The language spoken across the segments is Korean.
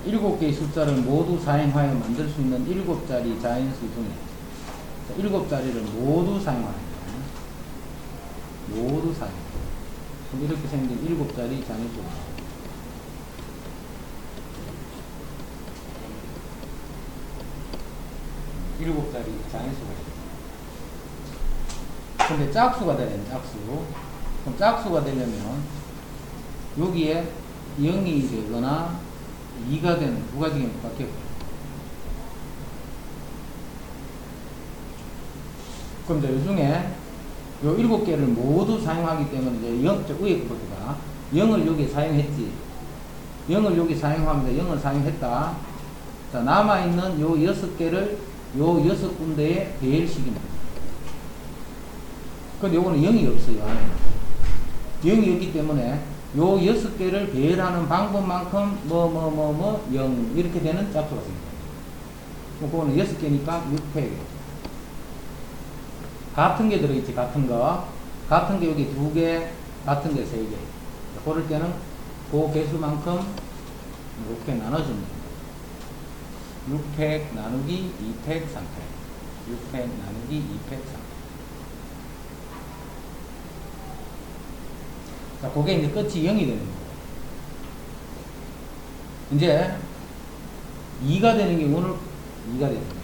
7개의 숫자를 모두 사용하여 만들 수 있는 7자리 자연수 중에 7자리를 모두 사용하는 거예요. 모두 사용. 그럼 이렇게 생긴 7자리 자연수가 7자리 자연수가 있어요. 근데 짝수가 되는 짝수. 그럼 짝수가 되려면 여기에 0이 되거나 2가 되는 두 가지 경우밖에 없어요. 그럼 이제 이 중에 요 7개를 모두 사용하기 때문에 이제 0, 저 위에 것보다 0을 여기 사용했지. 0을 여기 사용하면서 0을 사용했다. 자, 남아있는 요 6개를 요 6군데에 배열시킵니다. 근데 요거는 0이 없어요. 안에. 0이 없기 때문에 요 6개를 배열하는 방법만큼 0 이렇게 되는 짝수가 생깁니다. 그거는 6개니까 6팩. 같은 게 들어있지. 같은 거. 같은 게 여기 2개, 같은 게 3개. 그럴 때는 그 개수만큼 이렇게 나눠줍니다. 6팩 나누기 2팩 3팩. 6팩 나누기 2팩 3팩. 자, 그게 이제 끝이 0이 되는 거예요. 이제 2가 되는 경우는 2가 되는 거예요.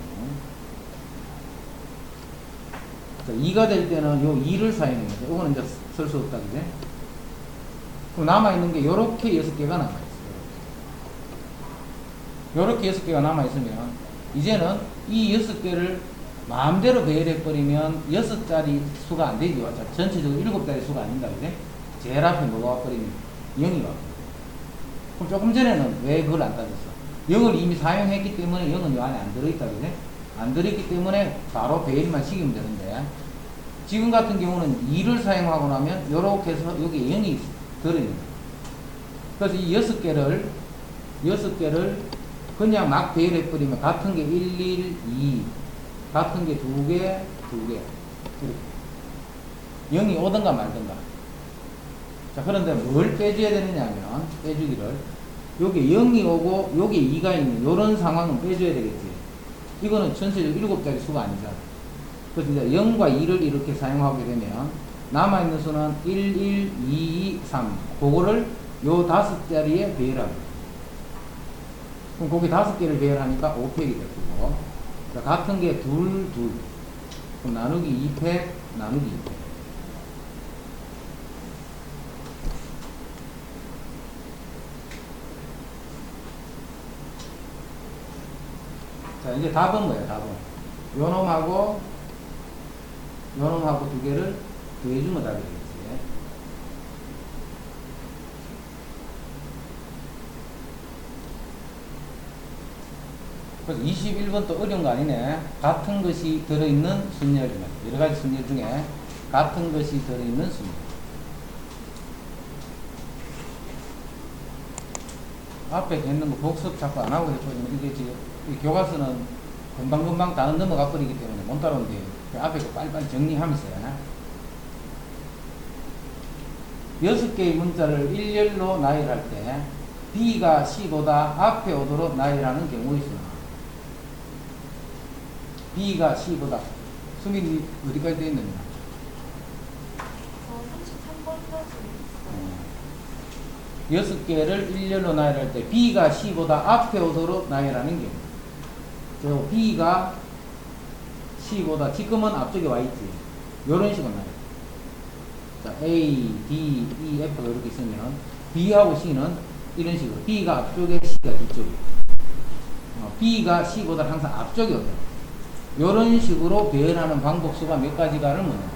자, 2가 될 때는 요 2를 사용합니다. 이거는 이제 쓸 수 없다, 그제? 그럼 남아있는 게 요렇게 6개가 남아있어요. 요렇게 6개가 남아있으면, 이제는 이 6개를 마음대로 배열해버리면 6자리 수가 안 되죠. 자, 전체적으로 7자리 수가 아닙니다, 그제? 제일 앞에 뭐가 와버리면 0이 와버려요. 그럼 조금 전에는 왜 그걸 안 따졌어? 0을 이미 사용했기 때문에 0은 이 안에 안 들어있다, 그제? 안 들어있기 때문에 바로 배열만 시키면 되는데, 지금 같은 경우는 2를 사용하고 나면 요렇게 해서 여기 0이 들어있는 거예요. 그래서 이 6개를 그냥 막 배열해버리면 같은 게 1, 1, 2, 같은 게 2개, 2개. 이렇게. 0이 오든가 말든가. 자, 그런데 뭘 빼줘야 되느냐 하면, 빼주기를, 여기 0이 오고, 여기 2가 있는, 요런 상황은 빼줘야 되겠지. 이거는 전체적으로 7자리 수가 아니잖아. 그래서 이제 0과 2를 이렇게 사용하게 되면, 남아있는 수는 1, 1, 2, 2, 3. 그거를 요 5자리에 배열합니다. 그럼 거기 5개를 배열하니까 5팩이 될 거고, 자, 같은 게 2, 2. 그럼 나누기 2팩, 나누기 2팩. 자, 이제 답은 뭐예요, 답은? 요놈하고, 요놈하고 2개를 더해주면 답이 되겠지. 그래서 21번도 어려운 거 아니네. 같은 것이 들어있는 순열이면, 여러가지 순열 중에 같은 것이 들어있는 순열. 앞에 있는 거 복습 자꾸 안 하고 했거든요. 이게 지금 이 교과서는 금방금방 다 넘어가 버리기 때문에 못 따라오는데, 앞에 거 빨리빨리 정리하면서 6개의 문자를 일렬로 나열할 때 B가 C보다 앞에 오도록 나열하는 경우 있으나, B가 C보다, 수민이 어디까지 되어 있느냐? 6개를 일렬로 나열할 때 B가 C보다 앞에 오도록 나열하는 경우. 저 B가 C보다 지금은 앞쪽에 와 있지. 요런 식으로 나열. 자, A, D, E, F가 이렇게 있으면 B하고 C는 이런 식으로. B가 앞쪽에, C가 뒤쪽에. B가 C보다 항상 앞쪽에 오도록. 요런 식으로 배열하는 방법수가 몇 가지가를 묻는 거예요.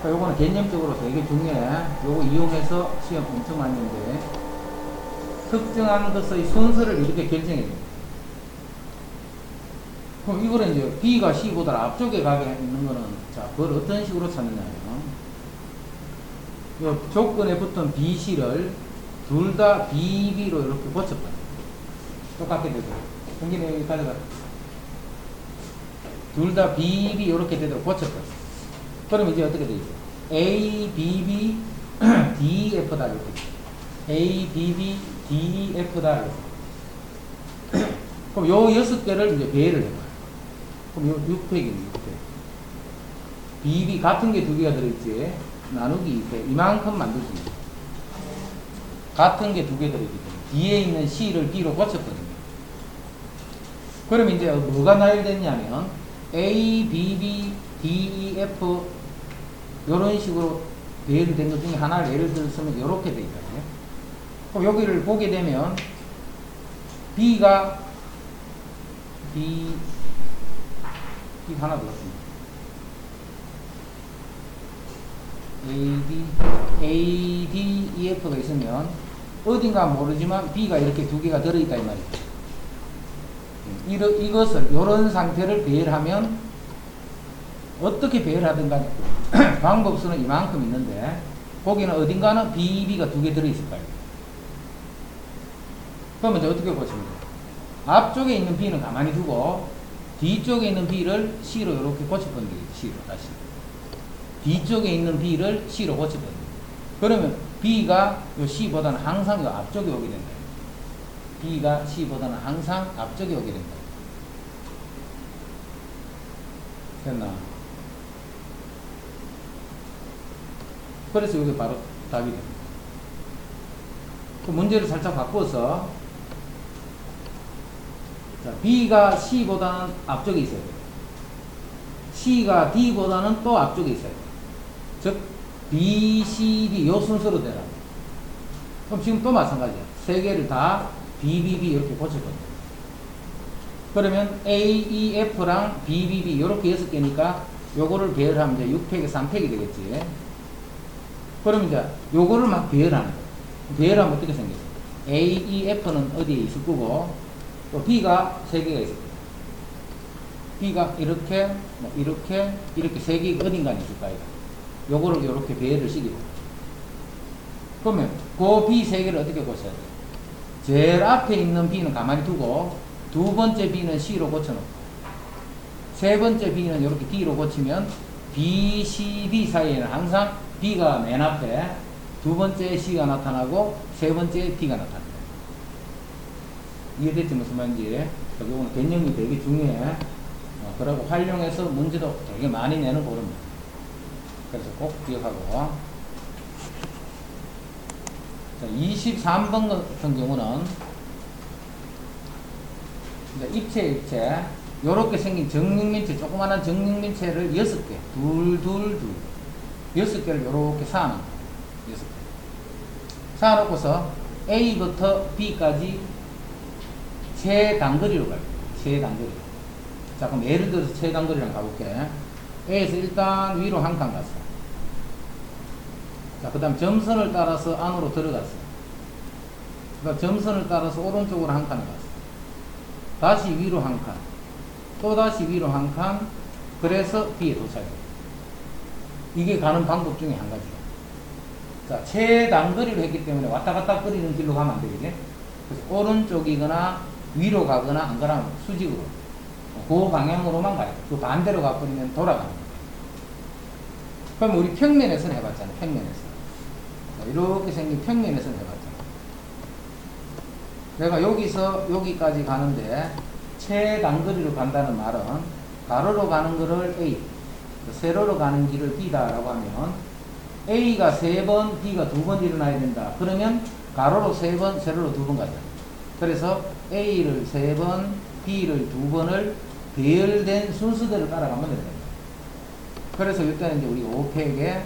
요거는 개념적으로 되게 중요해. 요거 이용해서 시험 엄청 많이 했는데, 특정한 것의 순서를 이렇게 결정해야 돼요. 그럼 이거는 이제 B가 C보다 앞쪽에 가게 있는 거는, 자, 그걸 어떤 식으로 찾느냐면, 요 조건에 붙은 B, C를 둘 다 B, B로 이렇게 고쳐봐요. 똑같게 되도록. 경기는 여기 가져가. 둘 다 B, B 이렇게 되도록 고쳐봐요. 그럼 이제 어떻게 되죠? A, B, B, D, F다. 이렇게. A, B, B, D, F다. 이렇게. 그럼 요 6개를 이제 배열을 해봐요. 그럼 요 6팩이네, 6팩. BB 같은 게 2개가 들어있지. 나누기 2팩. 이만큼 만들 수 있어요. 같은 게 2개 들어있기 때문에. 뒤에 있는 C를 B로 고쳤거든요. 그럼 이제 뭐가 나열됐냐면 A, B, B, D, E, F 이런 식으로 배열된 것 중에 하나를 예를 들었으면 이렇게 돼 있거든요. 그럼 여기를 보게 되면 B가 B 하나 더 있습니다. A, D, E, F가 있으면 어딘가 모르지만 B가 이렇게 2개가 들어있다 이 말이죠. 이것을 이런 상태를 배열하면 어떻게 배열하든 간에 방법수는 이만큼 있는데 거기는 어딘가는 BB가 2개 들어있을 거예요. 그러면 이제 어떻게 고칩니까? 앞쪽에 있는 B는 가만히 두고 뒤쪽에 있는 B를 C로 이렇게 고쳐보는 게 C로 다시 뒤쪽에 있는 B를 C로 고쳐보는 거예요. 그러면 B가 요 C보다는 항상 요 앞쪽에 오게 된다. B가 C보다는 항상 앞쪽에 오게 된다. 됐나? 그래서 이게 바로 답이 됩니다. 그 문제를 살짝 바꿔서 자, B가 C보다는 앞쪽에 있어야 돼요. C가 D보다는 또 앞쪽에 있어야 돼요. 즉 B, C, D 요 순서로 되라. 그럼 지금 또 마찬가지야. 세 개를 다 B, B, B 이렇게 고쳤거든요. 그러면 A, E, F랑 B, B, B 이렇게 6개니까 요거를 배열하면 이제 6팩에 3팩이 되겠지. 그럼 이제 요거를 막 배열하는 거예요. 배열하면 어떻게 생겼어요? A, E, F는 어디에 있을 거고 또 B가 3개가 있을 거예요. B가 이렇게 뭐 이렇게 3개가 어딘가에 있을 거예요. 요거를 이렇게 배열을 시키고 그러면 그 B 3개를 어떻게 고쳐야 돼요? 제일 앞에 있는 B는 가만히 두고 두 번째 B는 C로 고쳐놓고 세 번째 B는 이렇게 D로 고치면 B, C, D 사이에는 항상 B가 맨 앞에 두 번째 C가 나타나고 세 번째 D가 나타납니다. 이해됐지 무슨 말인지? 이거는 개념이 되게 중요해. 그러고 활용해서 문제도 되게 많이 내는 고릅니다. 그래서 꼭 기억하고. 자, 23번 같은 경우는 입체 요렇게 생긴 정육면체 조그마한 정육면체를 6개 둘 6개를 요렇게 쌓아놓은 거예요. 6개 쌓아놓고서 A부터 B까지 최단거리로 가요. 최단거리. 자 그럼 예를 들어서 최단거리랑 가볼게. A에서 일단 위로 한 칸 갔어. 자 그 다음 점선을 따라서 안으로 들어갔어. 그 다음 점선을 따라서 오른쪽으로 한 칸을 갔어. 다시 위로 한 칸, 또 다시 위로 한 칸, 그래서 B에 도착해요. 이게 가는 방법 중에 한 가지예요. 자, 최단거리로 했기 때문에 왔다 갔다 거리는 길로 가면 안 되겠지? 그래서 오른쪽이거나 위로 가거나 안 가면 수직으로. 그 방향으로만 가요. 그 반대로 가버리면 돌아가는 거예요. 그럼 우리 평면에서는 해봤잖아요. 평면에서. 자, 이렇게 생긴 평면에서는 해봤잖아요. 내가 여기서 여기까지 가는데 최단거리로 간다는 말은 가로로 가는 거를 A, 세로로 가는 길을 B다라고 하면 A가 3번, B가 2번 일어나야 된다. 그러면 가로로 3번, 세로로 2번 가자. 그래서 A를 3번, B를 2번을 배열된 순서대로 따라가면 된다. 그래서 이때는 이제 우리 5팩에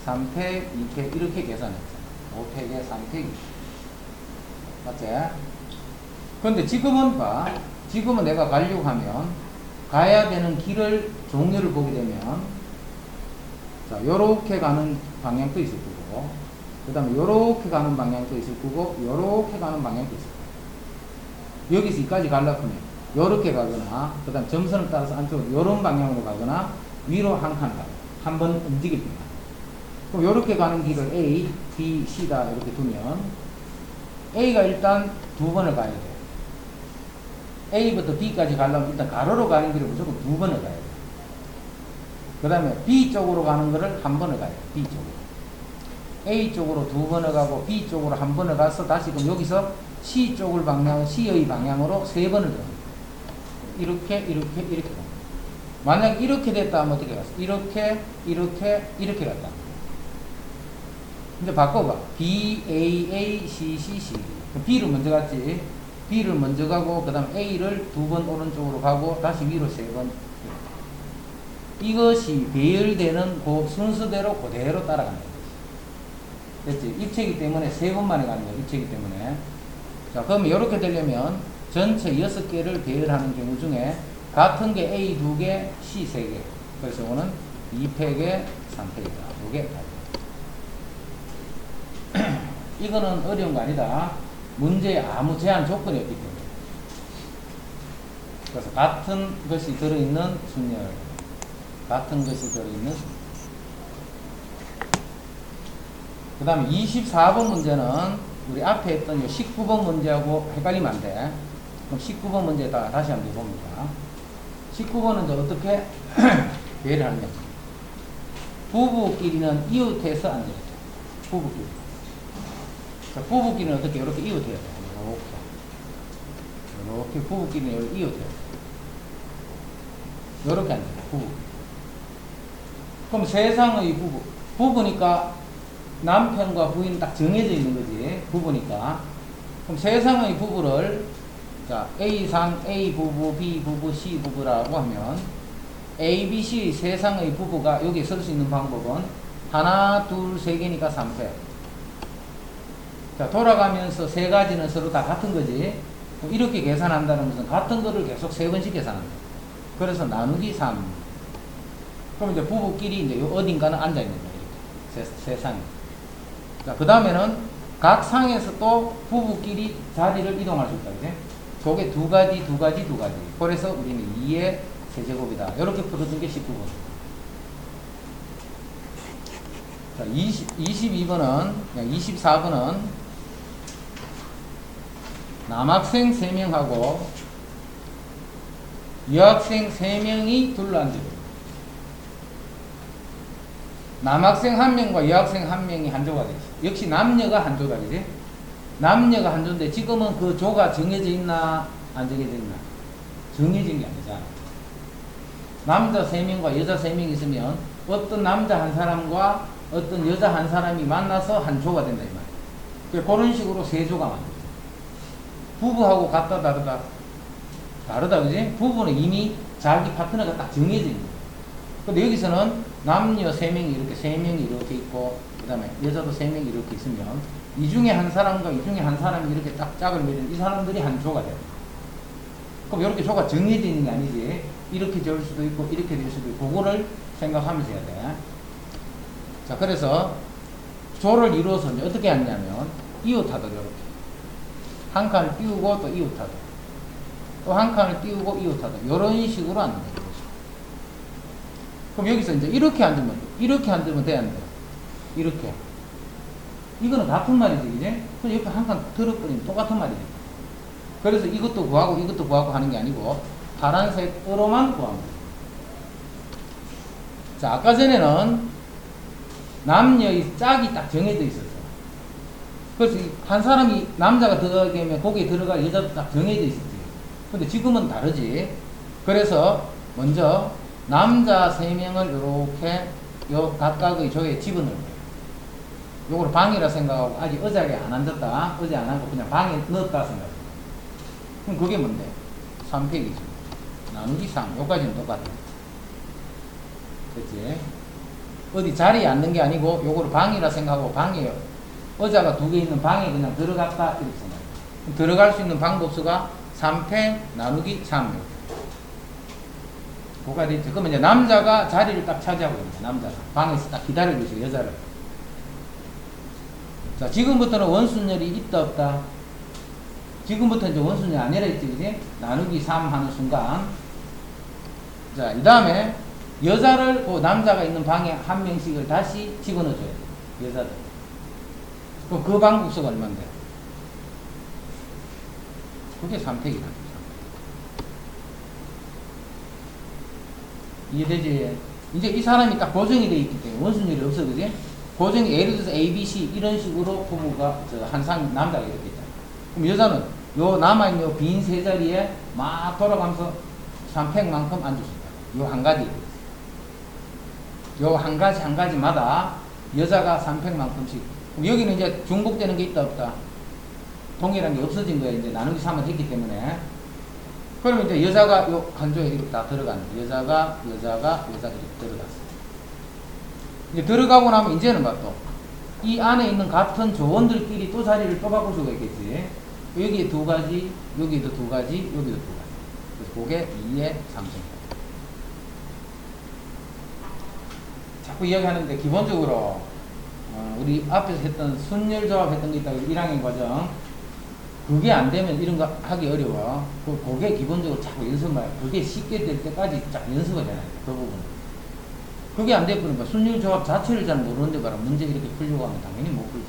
3팩, 2팩 이렇게 계산했죠. 5팩에 3팩, 맞지? 근데 지금은 봐. 지금은 내가 가려고 하면 가야 되는 길을 종류를 보게 되면 자 요렇게 가는 방향도 있을 거고 그 다음에 요렇게 가는 방향도 있을 거고 요렇게 가는 방향도 있을 거고 여기서 여기까지 가려고 하면 요렇게 가거나 그 다음 점선을 따라서 안쪽으로 요런 방향으로 가거나 위로 한 칸 가고 한 번 움직일 때만 그럼 요렇게 가는 길을 A, B, C다 이렇게 두면 A가 일단 2번을 가야 돼. A부터 B까지 가려면 일단 가로로 가는 길을 무조건 2번을 가야 돼. 그 다음에 B 쪽으로 가는 거를 한 번을 가야 돼. B 쪽으로. A 쪽으로 2번을 가고 B 쪽으로 한 번을 가서 다시 그럼 여기서 C 쪽을 C의 방향으로 3번을 들어갑니다. 이렇게 가. 만약 이렇게 됐다 하면 어떻게 갔어? 이렇게 갔다. 이제 바꿔봐. B, A, A, C, C, C. B를 먼저 갔지. B를 먼저 가고, 그 다음 A를 2번 오른쪽으로 가고, 다시 위로 3번. 이것이 배열되는 그 순서대로 그대로 따라간다. 됐지? 입체이기 때문에 3번만에 가는 거야. 입체이기 때문에. 자, 그러면 이렇게 되려면 전체 6개를 배열하는 경우 중에 같은 게 A 2개, C 3개. 그래서 이거는 2팩에 3팩이다. 이게 이거는 어려운 거 아니다. 문제에 아무 제한 조건이 없기 때문에. 그래서 같은 것이 들어있는 순열. 같은 것이 들어있는 순열. 그 다음에 24번 문제는 우리 앞에 했던 19번 문제하고 헷갈리면 안 돼. 그럼 19번 문제에다가 다시 한번 해봅니다. 19번은 이제 어떻게 배를 하느냐. 부부끼리는 이웃해서 안 되죠. 부부끼리. 자, 부부끼리는 어떻게 이렇게 이웃해야 돼. 이렇게 부부끼리는 이렇게 이웃해야 돼. 이렇게 안 돼. 부부. 그럼 세상의 부부니까 남편과 부인 딱 정해져 있는 거지. 부부니까. 그럼 세상의 부부를 자, A상, A 부부, B 부부, C 부부라고 하면 A, B, C 세상의 부부가 여기에 쓸 수 있는 방법은 하나, 둘, 세 개니까 3팩. 자, 돌아가면서 세 가지는 서로 다 같은 거지. 이렇게 계산한다는 것은 같은 거를 계속 3번씩 계산한다. 그래서 나누기 3. 그럼 이제 부부끼리 이제 어딘가는 앉아 있는 거예요. 세상에. 자, 그 다음에는 각 상에서 또 부부끼리 자리를 이동할 수 있다. 그지? 그게 두 가지. 그래서 우리는 2의 세제곱이다. 이렇게 풀어준 게 19번. 자, 22번은, 24번은 남학생 3명하고 여학생 3명이 둘러앉아요. 남학생 1명과 여학생 1명이 한 조가 되지. 역시 남녀가 한 조다, 그지? 남녀가 한 조인데 지금은 그 조가 정해져 있나, 안 정해져 있나? 정해진 게 아니잖아. 남자 3명과 여자 3명이 있으면 어떤 남자 한 사람과 어떤 여자 한 사람이 만나서 한 조가 된다, 이 말이야. 그런 식으로 3조가 만들어져. 부부하고 같다, 다르다, 그지? 부부는 이미 자기 파트너가 딱 정해져 있는 거야. 근데 여기서는 남녀 3명이 이렇게, 3명이 이렇게 있고, 그 다음에 여자도 3명이 이렇게 있으면, 이 중에 한 사람과 이 중에 한 사람이 이렇게 딱 짝을 맺은 이 사람들이 한 조가 돼요. 그럼 이렇게 조가 정해져 있는 게 아니지. 이렇게 될 수도 있고, 이렇게 될 수도 있고, 그거를 생각하면서 해야 돼. 자, 그래서 조를 이루어서 이제 어떻게 하냐면, 이웃하다, 이렇게. 한 칸을 띄우고 또 이웃하다. 또 한 칸을 띄우고 이웃하다. 이런 식으로 하는 거예요. 그럼 여기서 이제 이렇게 앉으면 돼, 안 돼? 이렇게. 이거는 같은 말이지, 그지? 그럼 옆에 한 칸 들어버리면 똑같은 말이지. 그래서 이것도 구하고 하는 게 아니고, 파란색으로만 구하는 거예요. 자, 아까 전에는 남녀의 짝이 딱 정해져 있었어. 그래서 한 사람이 남자가 들어가게 되면 거기에 들어갈 여자도 딱 정해져 있었지. 근데 지금은 다르지. 그래서 먼저 남자 3명을 이렇게 요 각각의 조에 집어넣을 거예요. 요걸 방이라 생각하고 아직 의자에 안 앉았다. 의자에 안 앉고 그냥 방에 넣었다 생각해. 그럼 그게 뭔데? 3팩이죠. 나누기 3. 요까지는 똑같아. 그치? 어디 자리에 앉는 게 아니고 요거를 방이라 생각하고 방에 의자가 2개 있는 방에 그냥 들어갔다 이렇게 생각해. 들어갈 수 있는 방법수가 3팩 나누기 3. 뭐가 되죠? 그러면 이제 남자가 자리를 딱 차지하고 있는 거야. 남자가 방에서 딱 기다리고 있어요. 여자를. 자, 지금부터는 원순열이 있다 없다? 지금부터 이제 원순열이 아니라 있지, 그지? 나누기 3 하는 순간. 자, 이 다음에 여자를 그 남자가 있는 방에 한 명씩을 다시 집어넣어줘야 돼. 여자들. 그럼 그 방법수가 얼마인데? 그게 3팩이다. 이해되지? 이제 이 사람이 딱 고정이 되어 있기 때문에 원순열이 없어, 그지? 고정이 예를 들어서 A, B, C 이런 식으로 부부가 한상 남자가 이렇게 있잖아. 그럼 여자는 요 남아있는 요 빈 세 자리에 막 돌아가면서 3팩만큼 앉을 수 있다. 요 한 가지. 요 한 가지 한 가지마다 여자가 3팩만큼씩. 여기는 이제 중복되는 게 있다 없다. 동일한 게 없어진 거예요. 이제 나누기 3을 했기 때문에. 그러면 이제 여자가 요 간조에 이렇게 다 들어가는 거예요. 여자가 이렇게 들어갔어. 이제 들어가고 나면 이제는 봐 또. 이 안에 있는 같은 조원들끼리 또 자리를 또 바꿀 수가 있겠지. 여기에 두 가지, 여기도 두 가지, 여기도 두 가지. 그래서 그게 2의 3승. 자꾸 이야기하는데 기본적으로 우리 앞에서 했던 순열조합 했던 게 있다고 1학년 과정 그게 안 되면 이런 거 하기 어려워. 그게 기본적으로 자꾸 연습을 그게 쉽게 될 때까지 자꾸 연습을 해야 돼. 그 부분. 그게 안 돼버리면 순열조합 자체를 잘 모르는데 바로 문제 이렇게 풀려고 하면 당연히 못 풀지.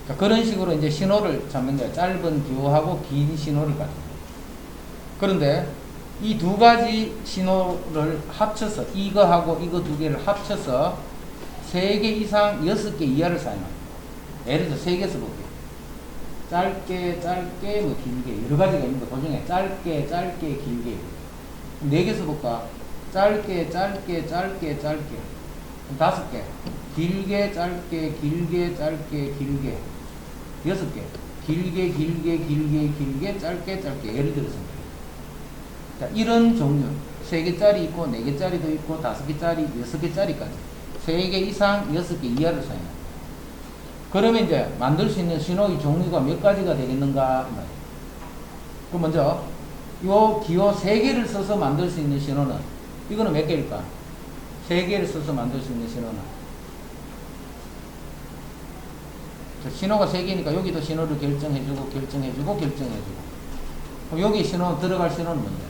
자, 그런 식으로 이제 신호를 잡는 거야. 짧은 기호하고 긴 신호를 가지고. 그런데 이 두 가지 신호를 합쳐서 이거하고 이거 두 개를 합쳐서 3개 이상 6개 이하를 쌓여놔. 예를 들어 3개 써볼게요. 짧게 뭐 길게 여러 가지가 있는 거 도중에 짧게 길게 4개 써볼까? 짧게 그럼 5개 길게 6개 길게 짧게 예를 들어서 자, 이런 종류 3개짜리 있고 4개짜리도 있고 5개짜리 6개짜리까지 3개 이상 6개 이하를 사용해. 그러면 이제 만들 수 있는 신호의 종류가 몇 가지가 되겠는가? 그럼 먼저 요 기호 3개를 써서 만들 수 있는 신호는 이거는 몇 개일까? 3개를 써서 만들 수 있는 신호는 신호가 3개니까 여기도 신호를 결정해주고 그럼 여기 신호 들어갈 신호는 뭔데?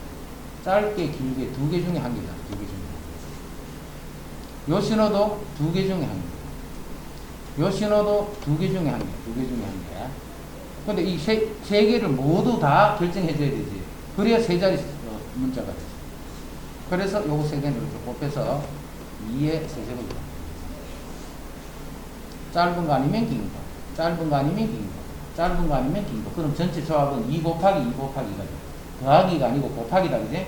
짧게 길게 2개 중에 1개다. 2개 중에 요 신호도 2개 중에 1개. 요 신호도 2개 중에 1개. 2개 중에 1개. 근데 이 세 개를 모두 다 결정해줘야 되지. 그래야 세 자리 문자가 되지. 그래서 요거 3개를 이렇게 곱해서 2의 세제곱이다. 짧은 거 아니면 긴 거. 짧은 거 아니면 긴 거. 짧은 거 아니면 긴 거. 그럼 전체 조합은 2 곱하기 2 곱하기가 돼. 더하기가 아니고 곱하기다, 그지?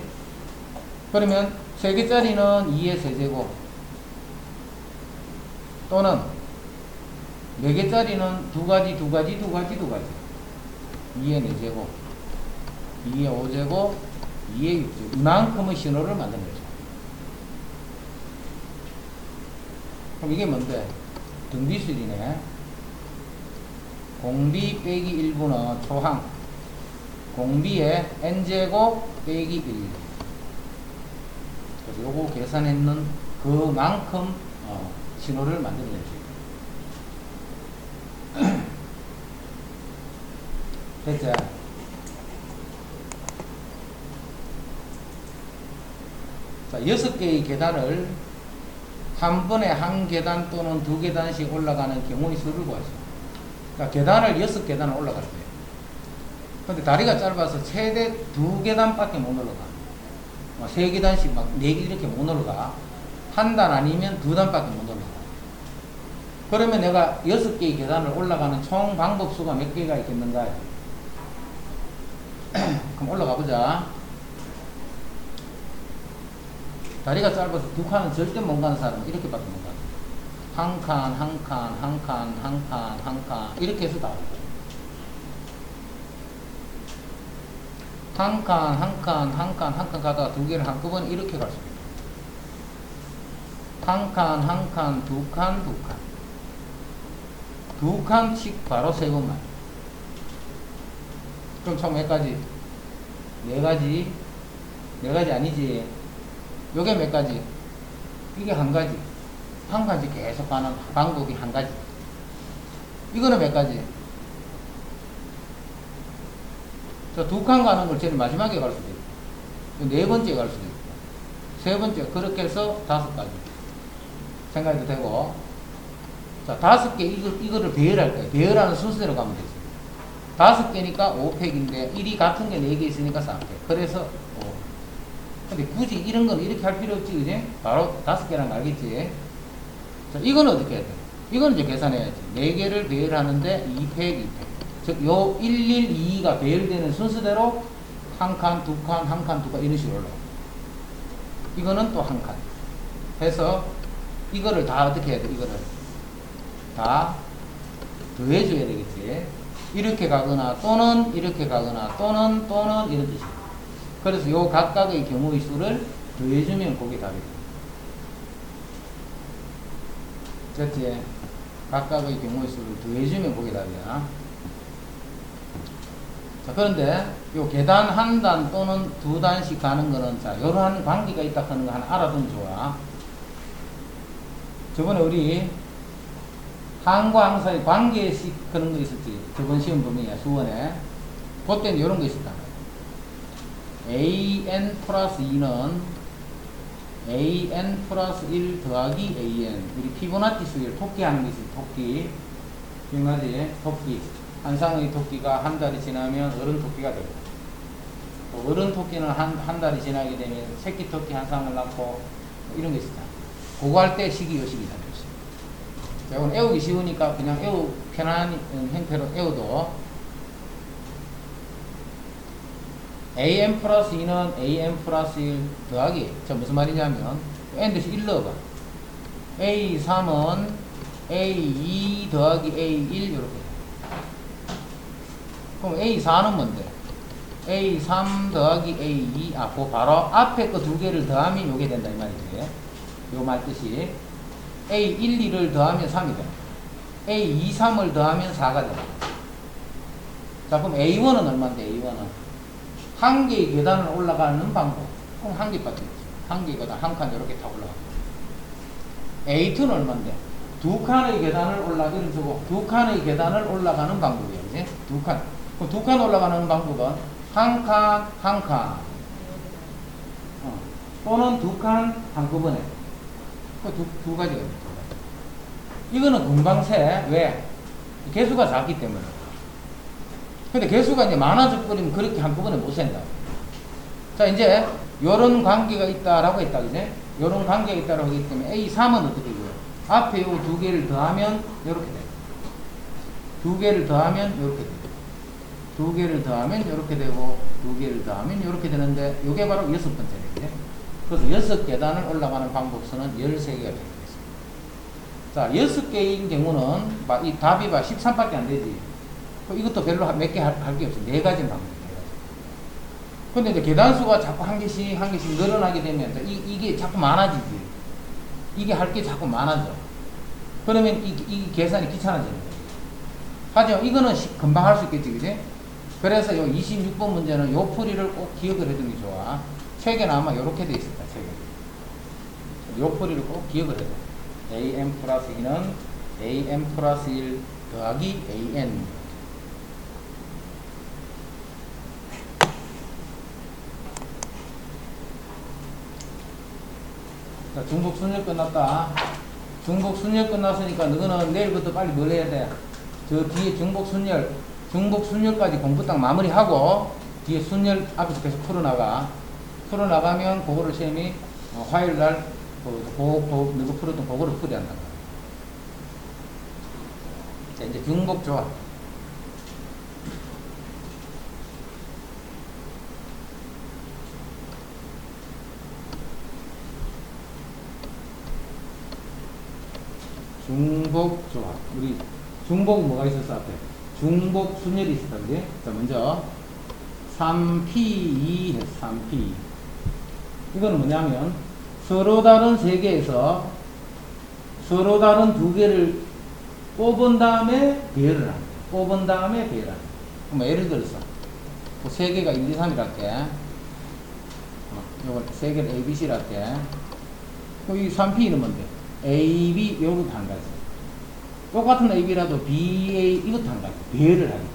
그러면 3개짜리는 2의 세제곱. 또는 4개짜리는 2가지. 2의 4제곱. 2의 5제곱. 2의 6제곱. 이만큼의 신호를 만드는 거죠. 그럼 이게 뭔데? 등비수열이네. 공비 빼기 1분은 초항. 공비의 n제곱 빼기 1. 그래서 요거 계산했는 그만큼 신호를 만들어내죠. 됐죠? 자, 6개의 계단을 한 번에 한 계단 또는 2계단씩 올라가는 경우의 수를 구하죠. 그러니까 계단을 6계단을 올라갈 거예요. 근데 다리가 짧아서 최대 2계단밖에 못 올라가. 3계단씩 막 4개 이렇게 못 올라가. 한 단 아니면 2단밖에 못 올라가. 그러면 내가 6개의 계단을 올라가는 총 방법 수가 몇 개가 있겠는가? 그럼 올라가 보자. 다리가 짧아서 2칸은 절대 못 가는 사람은 이렇게밖에 못 가. 한 칸 이렇게 해서 다 올라가. 한 칸 가다가 2개를 한꺼번에 이렇게 갈 수 있다. 한 칸, 2칸. 2칸씩 바로 3번만. 그럼 총 몇 가지? 4가지. 4가지 아니지. 요게 몇 가지? 이게 한 가지. 한 가지 계속 가는 방법이 한 가지. 이거는 몇 가지? 저 2칸 가는 걸 제일 마지막에 갈 수도 있고, 4번째 갈 수도 있고, 3번째, 그렇게 해서 5가지. 생각해도 되고, 자, 5개, 이거를 배열할 거예요. 배열하는 순서대로 가면 되지. 5개니까 5팩인데, 1이 같은 게 4개 있으니까 4팩. 그래서 5. 근데 굳이 이런 건 이렇게 할 필요 없지, 그지? 바로 5개란 거 알겠지? 자, 이건 어떻게 해야 돼? 이건 이제 계산해야지. 4개를 배열하는데 2팩, 2팩. 즉, 요 112가 배열되는 순서대로 한 칸, 두 칸, 한 칸, 두 칸, 이런 식으로 올라가. 이거는 또 한 칸. 해서, 이거를 다 어떻게 해야 돼? 이거를 다 더해줘야 되겠지. 이렇게 가거나, 또는 이렇게 가거나, 또는 이런 뜻이야. 그래서 요 각각의 경우의 수를 더해주면 그게 답이 돼. 됐지? 각각의 경우의 수를 더해주면 그게 답이야. 자, 그런데 요 계단 한 단 또는 두 단씩 가는 거는, 자, 요러한 관계가 있다 하는 거 하나 알아두면 좋아. 저번에 우리 항과 항 사이 관계식 그런 거 있었지. 저번 시험 범위야, 수원에. 그때는 이런 거 있었다. an 플러스 2는 an 플러스 1 더하기 an. 우리 피보나치 수열 토끼하는 게 있어. 토끼. 기억나지? 토끼. 한상의 토끼가 한 달이 지나면 어른 토끼가 되고, 또 어른 토끼는 한 달이 지나게 되면 새끼 토끼 한 쌍을 낳고, 이런 게 있었잖아. 그거 할 때 식이 요식이다. 자, 이건 애우기 쉬우니까 그냥 편한 형태로 애워도, am 플러스 2는 am 플러스 1 더하기, 자, 무슨 말이냐면, n 대신 1 넣어봐. a3은 a2 더하기 a1 이렇게. 그럼 A4는 뭔데? A3 더하기 A2, 그 바로 앞에 거 두 개를 더하면 요게 된다, 이 말이지. 요 말 뜻이. A1, 2를 더하면 3이 돼. A2, 3을 더하면 4가 돼. 자, 그럼 A1은 얼마인데, A1은? 한 개의 계단을 올라가는 방법. 그럼 한 개밖에 없어. 한 개의 계단, 한 칸 이렇게 타 올라가. A2는 얼마인데? 두 칸의 계단을 이렇게 쓰고, 두 칸의 계단을 올라가는 방법이야, 그지? 두 칸. 그럼 두 칸 올라가는 방법은 한 칸, 한 칸. 또는 두 칸 한꺼번에. 두 가지가 있다. 이거는 금방 세. 왜? 개수가 작기 때문에. 근데 개수가 이제 많아져 버리면 그렇게 한꺼번에 못 센다. 자, 이제 요런 관계가 있다라고 했다, 그지? 요런 관계가 있다라고 했기 때문에 A3은 어떻게 되고요? 앞에 요 두 개를 더하면 요렇게 돼. 두 개를 더하면 요렇게 돼. 두 개를 더하면 이렇게 되고, 두 개를 더하면 이렇게 되는데, 이게 바로 6번째네. 그래서 6계단을 올라가는 방법수는 13개가 되겠습니다. 자, 6개인 경우는, 이 답이 13밖에 안 되지. 이것도 별로 몇 개 할 게 없어. 4가지 방법이에요. 근데 이제 계단수가 자꾸 한 개씩 늘어나게 되면, 이게 자꾸 많아지지. 이게 할 게 자꾸 많아져. 그러면 이 계산이 귀찮아지는 거예요. 하지만 이거는 금방 할 수 있겠지, 그지? 그래서 요 26번 문제는 요 풀이를 꼭 기억을 해두는 게 좋아. 책에는 아마 요렇게 돼 있을 거야, 책에. 요 풀이를 꼭 기억을 해둬. am 플러스 2는 am 플러스 1 더하기 an. 자, 중복 순열 끝났다. 중복 순열 끝났으니까 너는 내일부터 빨리 뭘 해야 돼? 저 뒤에 중복 순열까지 공부 딱 마무리하고, 뒤에 순열 앞에서 계속 풀어나가면, 그거를 시험이, 화요일날, 너가 풀었던 그거를 풀어야 한다. 자, 이제 중복 조합. 중복 조합. 우리 중복은 뭐가 있었어, 앞에? 중복 순열이 있었다, 그지? 자, 먼저 3P2 해서 3P. 이거는 뭐냐면 서로 다른 세 개에서 서로 다른 두 개를 뽑은 다음에 배열을 합니다. 뽑은 다음에 배열을 합니다. 그럼 예를 들어서 그 세 개가 1, 2, 3이라 할게. 요걸 세 개를 A, B, C라 할게. 이 3P는 뭔데? A, B 요것도 한 가지. 똑같은 AB라도 BA 이것도 한 가지. 배열을 하기 때문에.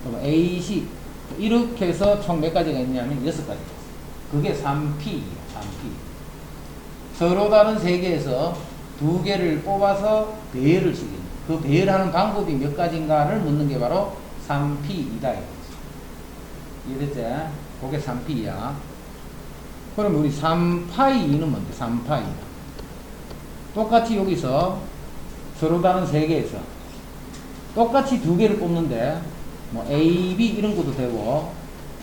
그럼 A, C 이렇게 해서 총 몇 가지가 있냐면 6가지가 있어요. 그게 3P예요. 3P. 서로 다른 세 개에서 두 개를 뽑아서 배열을 시키는, 그 배열하는 방법이 몇 가지인가를 묻는 게 바로 3P이다. 이해됐지? 그게 3P야. 그럼 우리 3파이 2는 뭔데? 3파이. 똑같이 여기서 서로 다른 세 개에서 똑같이 두 개를 뽑는데 뭐 A, B 이런 것도 되고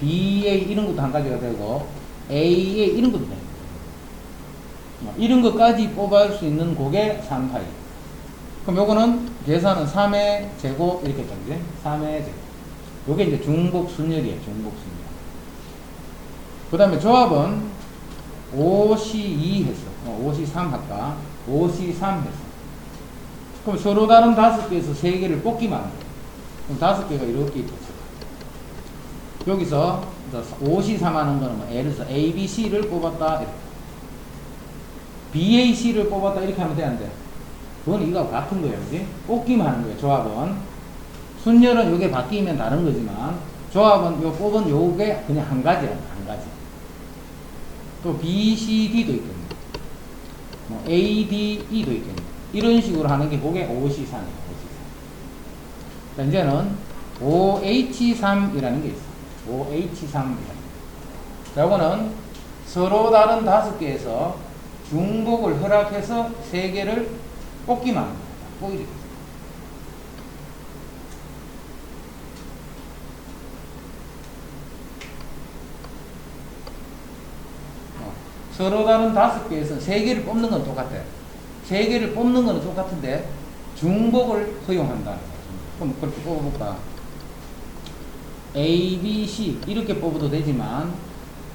BA 이런 것도 한 가지가 되고 AA 이런 것도 됩니다. 이런 것까지 뽑을 수 있는 그게 3파이. 그럼 요거는 계산은 3의 제곱 이렇게 되죠. 3의 제곱. 요게 이제 중복 순열이에요. 중복 순열. 그 다음에 조합은 5C2 했어. 5C3 할까? 5C3 했어. 그럼 서로 다른 5개에서 3개를 뽑기만 해. 그럼 5개가 이렇게 있겠어. 여기서 5C3 하는 거는 뭐 예를 들어서 A, B, C를 뽑았다. 이렇게. B, A, C를 뽑았다. 이렇게 하면 되는데 그건 이거 같은 거예요. 그지? 뽑기만 하는 거예요. 조합은. 순열은 요게 바뀌면 다른 거지만 조합은 요 뽑은 요게 그냥 한 가지야. 한 가지. 또 B, C, D도 있겠네. 뭐 A, D, E도 있겠네. 이런 식으로 하는 게 그게 5C3이에요. 5C3. 자, 이제는 5H3이라는 게 있어. 5H3이라는 게. 자, 이거는 서로 다른 5개에서 중복을 허락해서 3개를 뽑기만 합니다. 뽑기. 서로 다른 5개에서 3개를 뽑는 건 똑같아요. 3개를 뽑는 건 똑같은데 중복을 허용한다는 거예요. 그럼 그렇게 뽑아볼까? A, B, C 이렇게 뽑아도 되지만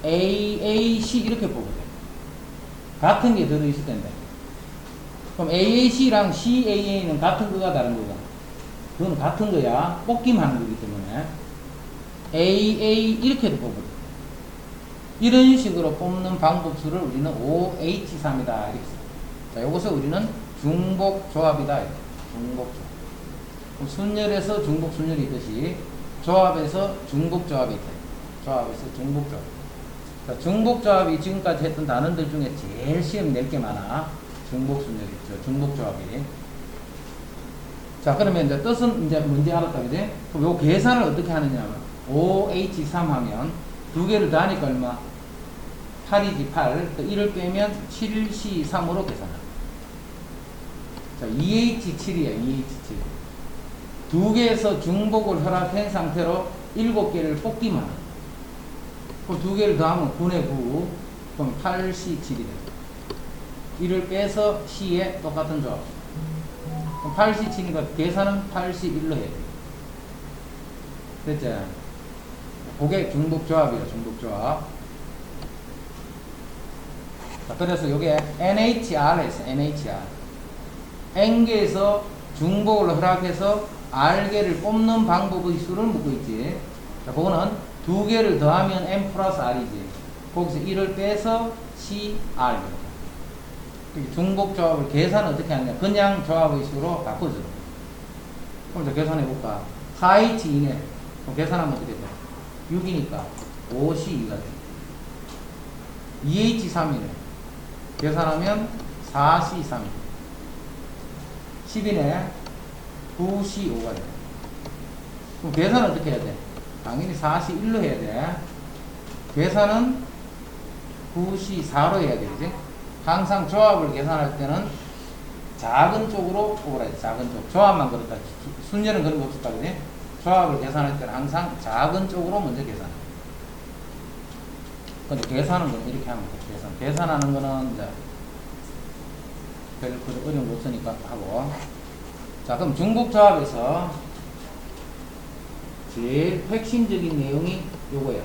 A, A, C 이렇게 뽑아도 돼요. 같은 게 들어있을 텐데. 그럼 A, A, C랑 C, A, A는 같은 거가 다른 거가? 그건 같은 거야. 뽑기만 하는 거기 때문에 A, A 이렇게도 뽑아도 돼요. 이런 식으로 뽑는 방법수를 우리는 5H3이다. 이렇게 써. 자, 요것을 우리는 중복 조합이다. 이렇게. 중복 조합. 그럼 순열에서 중복 순열이 있듯이 조합에서 중복 조합이 있다. 조합에서 중복 조합. 자, 중복 조합이 지금까지 했던 단원들 중에 제일 시험 낼 게 많아. 중복 순열이 있죠. 중복 조합이. 자, 그러면 이제 뜻은 이제 문제 알았다. 그지? 그럼 요 계산을 어떻게 하느냐. 5H3 하면 두 개를 더하니까 얼마? 8이지 8. 1을 빼면 7C3으로 계산합니다. 자, 2H7이야. 2H7. 두 개에서 중복을 허락한 상태로 7개를 뽑기만 합니다. 그럼 두 개를 더하면 9네 9. 그럼 8C7이 됩니다. 1을 빼서 C에 똑같은 조합. 그럼 8C7이니까 계산은 81로 해야 돼요. 됐죠? 그게 중복조합이에요. 중복조합. 자, 그래서 요게 NHR에서 NHR. N개에서 중복을 허락해서 R개를 뽑는 방법의 수를 묻고 있지. 자, 그거는 두 개를 더하면 N 플러스 R이지. 거기서 1을 빼서 CR. 중복조합을 계산을 어떻게 하느냐. 그냥 조합의 수로 바꿔줘. 그럼 이제 계산해볼까. 4H2네. 그럼 계산하면 어떻게 돼? 6이니까 5C2가 돼. 2H3이네. 계산하면 4C3. 10이네. 9C5가 돼. 그럼 계산은 어떻게 해야 돼? 당연히 4C1로 해야 돼. 계산은 9C4로 해야 되지. 항상 조합을 계산할 때는 작은 쪽으로 뽑으라 해. 작은 쪽. 조합만 그렇다. 순열은 그런 거 없었다. 그지? 조합을 계산할 때는 항상 작은 쪽으로 먼저 계산해. 근데 계산은 그럼 이렇게 하면 돼. 계산하는 거는 이제 별 어려운 거 없으니까 하고. 자, 그럼 중복조합에서 제일 핵심적인 내용이 요거야.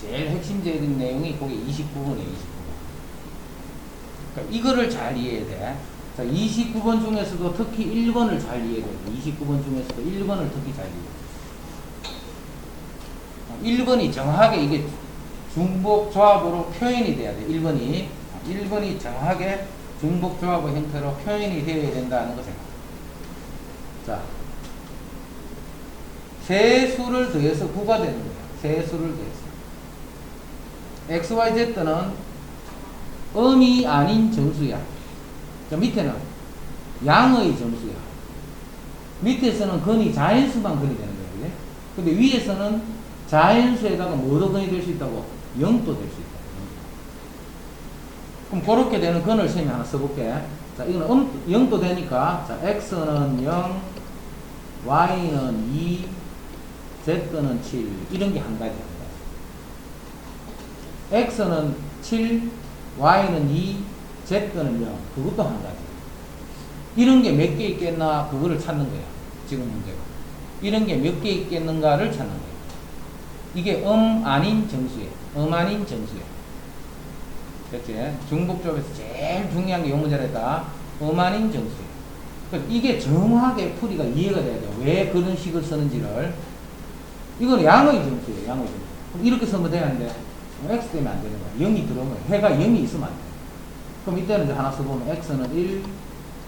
제일 핵심적인 내용이 그게 29번이에요. 29번. 그러니까 이거를 잘 이해해야 돼. 자, 29번 중에서도 특히 1번을 잘 이해해야 돼. 29번 중에서도 1번을 특히 잘 이해해야 돼. 1번이 정확하게 이게 중복조합으로 표현이 돼야 돼. 1번이 정확하게 중복조합의 형태로 표현이 되어야 된다는 거 생각. 자, 세 수를 더해서 9가 되는 거야. 세 수를 더해서. X, Y, Z는 음이 아닌 정수야. 자, 밑에는 양의 정수야. 밑에서는 근이 자연수만 근이 되는 거야. 그래? 근데 위에서는 자연수에다가 뭐도 근이 될 수 있다고? 0도 될 수 있다. 그럼 그렇게 되는 근을 셈이 하나 써볼게. 자, 이거는 0도 되니까, 자, x는 0, y는 2, z는 7. 이런 게 한 가지. x는 7, y는 2, z는 0. 그것도 한 가지. 이런 게 몇 개 있겠나, 그거를 찾는 거야. 지금 문제가. 이런 게 몇 개 있겠는가를 찾는 거야. 이게 아닌 정수예요. 아닌 정수예요. 됐지? 중복 조합에서 제일 중요한 게 이 문제랬다. 아닌 정수예요. 그러니까 이게 정확하게 풀이가 이해가 돼야 돼요. 왜 그런 식을 쓰는지를. 이건 양의 정수예요. 양의 정수. 그럼 이렇게 쓰면 되는데 x 때문에 안 되는 거야. 0이 들어오면 해가 0이 있으면 안 돼. 그럼 이때는 이제 하나 써보면 x는 1,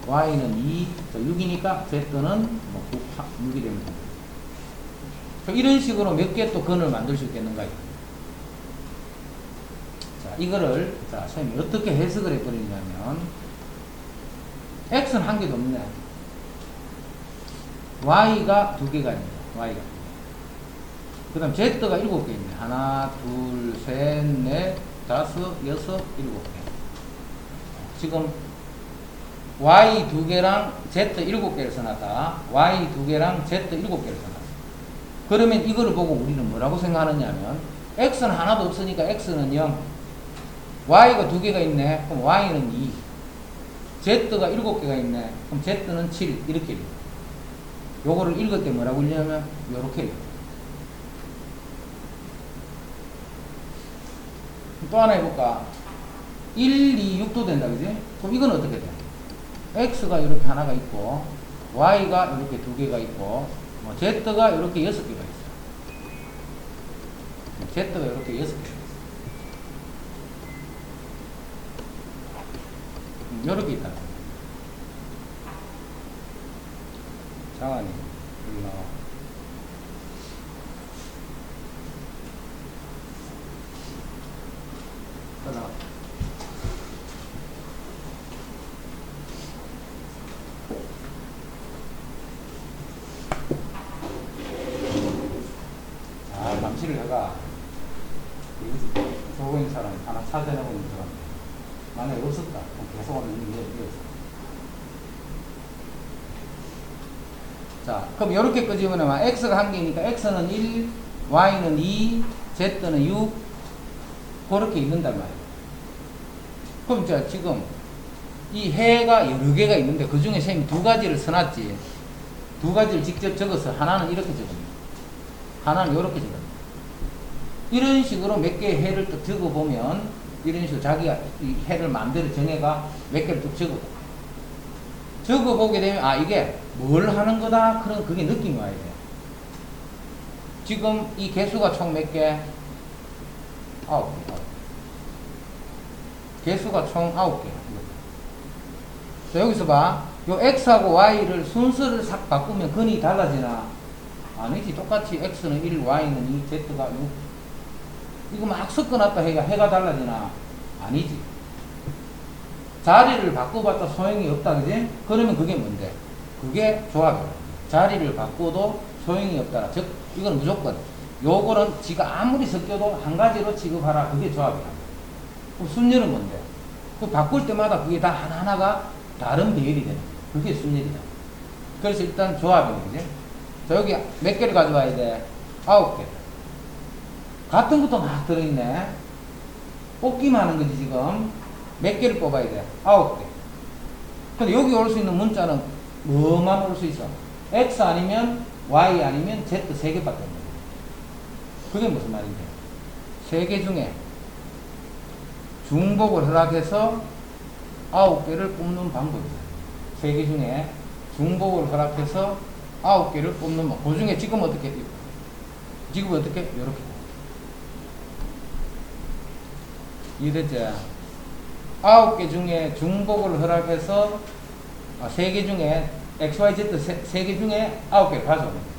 y는 2, 6이니까 z는 뭐 6이 되면 됩니다. 이런 식으로 몇 개 또 근을 만들 수 있겠는가. 자, 이거를, 자, 선생님이 어떻게 해석을 해버리냐면, x는 한 개도 없네. y가 두 개가 있네. y가. 그 다음 z가 7개 있네. 하나, 둘, 셋, 넷, 다섯, 여섯, 7개. 지금 y 2개랑 z 7개를 써놨다. y 2개랑 z 7개를 써놨다. 그러면 이거를 보고 우리는 뭐라고 생각하느냐 하면 x는 하나도 없으니까 x는 0, y가 2개가 있네. 그럼 y는 2, z가 7개가 있네. 그럼 z는 7. 이렇게 읽어. 요거를 읽을 때 뭐라고 읽냐면 요렇게 읽어. 또 하나 해볼까? 1, 2, 6도 된다, 그지? 그럼 이건 어떻게 돼? x가 이렇게 하나가 있고, y가 이렇게 2개가 있고, 뭐 z가 이렇게 6개가 있어. z가 이렇게 6개가 있어. 이렇게 있다. 장안이 여기 나와. 하나. 감시를 해가 저거 있는 사람 하나 찾아내고 있는 사람 만약에 없었다 그럼 계속 하면 이어서. 자, 그럼 이렇게 끄집어내면 x가 한 개니까 x는 1, y는 2, z는 6 그렇게 있는단 말이에요. 그럼 자, 지금 이 해가 여러 개가 있는데 그 중에 선생님이 두 가지를 써놨지. 두 가지를 직접 적어서 하나는 이렇게 적습니다. 하나는 이렇게 적습니다. 이런 식으로 몇 개의 해를 또 적어보면 이런 식으로 자기가 이 해를 마음대로 정해가 몇 개를 또 적어보게 되면 아 이게 뭘 하는 거다 그런 그게 느낌이 와야 돼요. 지금 이 개수가 총 몇 개? 9개. 개수가 총 9개. 자, 여기서 봐. 요 x하고 y를 순서를 싹 바꾸면 근이 달라지나? 아니지. 똑같이 x는 1, y는 2, z가 6. 이거 막 섞어놨다 해가 달라지나? 아니지. 자리를 바꿔봤다 소용이 없다, 그지? 그러면 그게 뭔데? 그게 조합이야. 자리를 바꿔도 소용이 없다. 즉, 이건 무조건. 요거는 지가 아무리 섞여도 한 가지로 취급하라. 그게 조합이야. 그럼 순열은 뭔데? 그 바꿀 때마다 그게 다 하나하나가 다른 배열이 되는 거야. 그게 순열이다. 그래서 일단 조합이네, 그지? 자, 여기 몇 개를 가져와야 돼? 9개. 같은 것도 막 들어있네. 뽑기만 하는 거지, 지금. 몇 개를 뽑아야 돼? 9개. 근데 여기 올 수 있는 문자는 뭐만 올 수 있어? X 아니면 Y 아니면 Z 3개밖에 없는 거야. 그게 무슨 말인데? 3개 중에 중복을 허락해서 9개를 뽑는 방법이다. 3개 중에 중복을 허락해서 9개를 뽑는 방법. 그 중에 지금 어떻게? 지금 어떻게? 이렇게. 이해됐지? 9개 중에 중복을 허락해서 3개 중에 X, Y, Z 3개 중에 9개를 가져오는 거예요.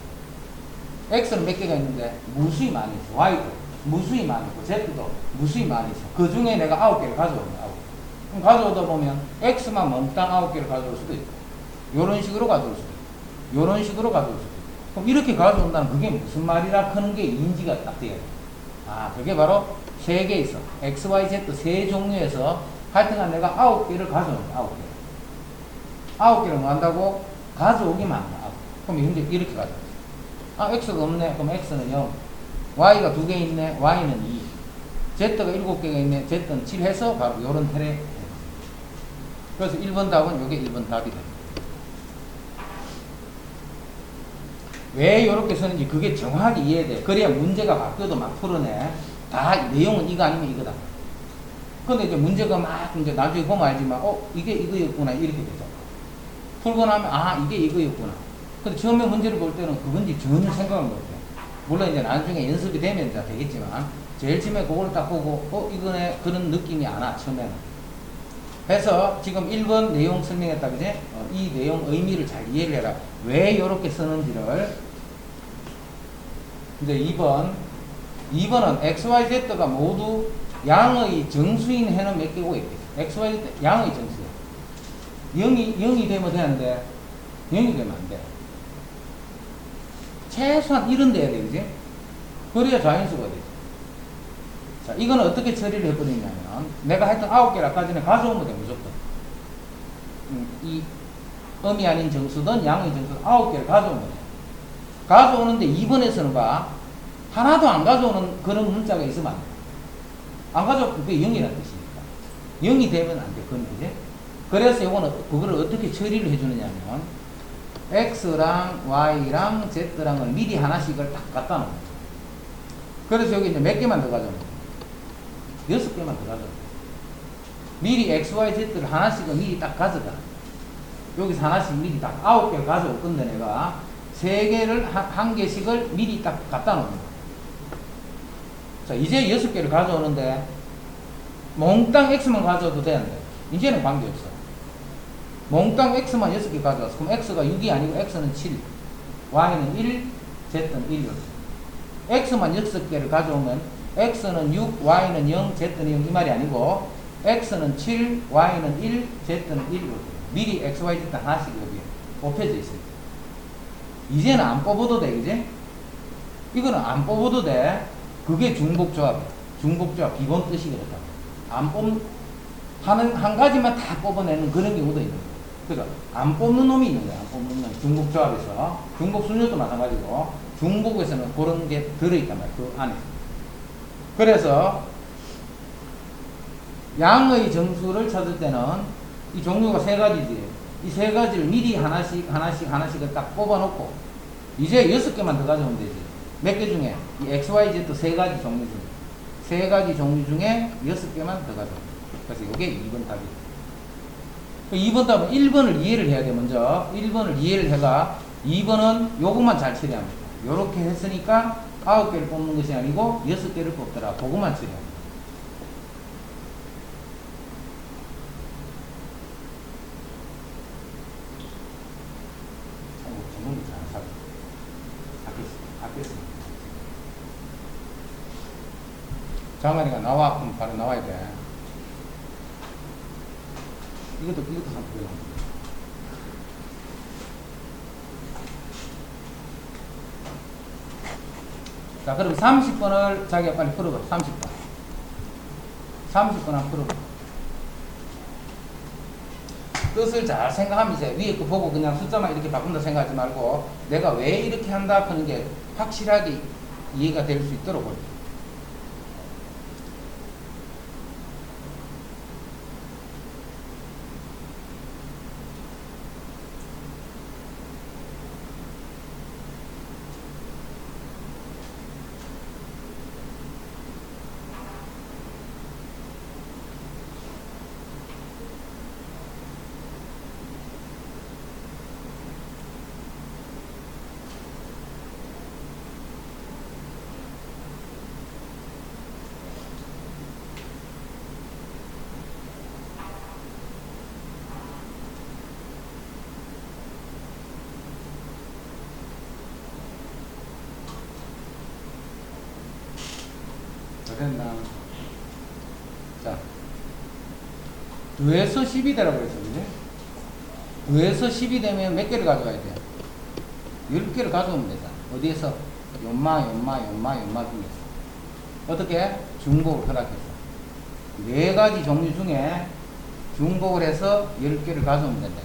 X는 몇 개가 있는데 무수히 많이 있어. Y도 무수히 많이 있고 Z도 무수히 많이 있어. 그 중에 내가 9개를 가져오는 거야. 그럼 가져오다 보면 X만 몽땅 9개를 가져올 수도 있고 요런 식으로 가져올 수도 있고 요런 식으로 가져올 수도 있고 그럼 이렇게 가져온다는 그게 무슨 말이라 하는 게 인지가 딱 돼야 돼. 아, 그게 바로 3개 있어. X, Y, Z 3 종류에서 하여튼간 내가 9개를 가져온다. 9개. 9개를 뭐 한다고? 가져오기만 한다. 그럼 현재 이렇게 가져왔어. 아, x가 없네. 그럼 x는 0. y가 2개 있네. y는 2. z가 7개가 있네. z는 7 해서 바로 요런 틀에. 그래서 1번 답은 요게 1번 답이 됩니다. 왜 이렇게 쓰는지 그게 정확히 이해돼. 그래야 문제가 바뀌어도 막 풀어내. 다 내용은 이거 아니면 이거다. 근데 이제 문제가 막 이제 나중에 보면 알지만, 이게 이거였구나. 이렇게 되죠. 풀고 나면, 이게 이거였구나. 근데 처음에 문제를 볼 때는 그건지 전혀 생각을 못 해. 물론 이제 나중에 연습이 되면 이제 되겠지만, 제일 처음에 그걸 딱 보고, 이거네. 그런 느낌이 안 와, 처음에는. 그래서 지금 1번 내용 설명했다, 그지? 이 내용 의미를 잘 이해를 해라. 왜 이렇게 쓰는지를. 이제 2번은 XYZ가 모두 양의 정수인 해는 몇 개고 있겠지? XYZ 양의 정수야. 0이 되면 되는데, 0이 되면 안 돼. 최소한 1은 돼야 돼, 그지? 그래야 자연수가 되지. 자, 이거는 어떻게 처리를 해버리냐면, 내가 하여튼 9개를 아까 전에 가져오면 돼, 무조건. 이 음이 아닌 정수든 양의 정수든 9개를 가져오면 돼. 가져오는데 2번에서는 봐. 하나도 안 가져오는 그런 문자가 있으면 안 돼. 안 가져오면 그게 0이라는 뜻이니까. 0이 되면 안 돼, 그건 그지? 그래서 이거는 그거를 어떻게 처리를 해주느냐면, X랑 Y랑 Z랑을 미리 하나씩을 딱 갖다 놓는 거죠. 그래서 여기 이제 몇 개만 더 가져오면 돼. 6개만 더 가져오면 돼. 미리 X, Y, Z를 하나씩은 미리 딱 가져가. 여기서 하나씩 미리 딱 9개를 가져올 건데 내가 3개를, 1개씩을 미리 딱 갖다 놓는 거야. 자, 이제 6개를 가져오는데 몽땅 X만 가져도 되는데 이제는 관계없어. 몽땅 X만 6개 가져왔어. 그럼 X가 6이 아니고 X는 7, Y는 1, Z는 1이었어. X만 6개를 가져오면 X는 6, Y는 0, Z는 0 이 말이 아니고 X는 7, Y는 1, Z는 1이거든요. 미리 X, Y, Z 하나씩 여기 뽑혀져 있어요. 이제는 안 뽑아도 돼, 그지? 이거는 안 뽑아도 돼. 그게 중복조합이야. 중복조합 기본 뜻이 그렇다. 한 가지만 다 뽑아내는 그런 경우도 있는 거야. 그러니까 안 뽑는 놈이 있는 거야. 안 뽑는 놈. 중복조합에서. 중복순열도 마찬가지고 중복에서는 그런 게 들어있단 말이야. 그 안에. 그래서 양의 정수를 찾을 때는 이 종류가 3가지지. 이 3가지를 미리 하나씩을 딱 뽑아놓고 이제 6개만 더 가져오면 되지. 몇 개 중에? 이 X, Y, Z 3가지 종류 중에 3가지 종류 중에 6개만 더 가져오면 돼. 그래서 이게 2번 답이에요. 2번 답은 1번을 이해를 해야 돼. 먼저 1번을 이해를 해가 2번은 요것만 잘 처리하면 돼. 요렇게 했으니까 9개를 뽑는 것이 아니고 6개를 뽑더라. 그것만 처리하면 돼. 장관이가 나와. 그럼 바로 나와야 돼. 이것도 한번 보여. 자, 그럼 30번을 자기가 빨리 풀어봐. 30번. 30번 한번 풀어봐. 뜻을 잘 생각하면서 위에 거 보고 그냥 숫자만 이렇게 바꾼다 생각하지 말고 내가 왜 이렇게 한다 하는 게 확실하게 이해가 될 수 있도록 볼게. 됐나? 자, 2에서 10이 되라고 그랬어, 그지? 2에서 10이 되면 몇 개를 가져가야 돼? 10개를 가져오면 되잖아. 어디에서? 연마 중에서. 어떻게? 중복을 허락했어. 4가지 종류 중에 중복을 해서 10개를 가져오면 된다.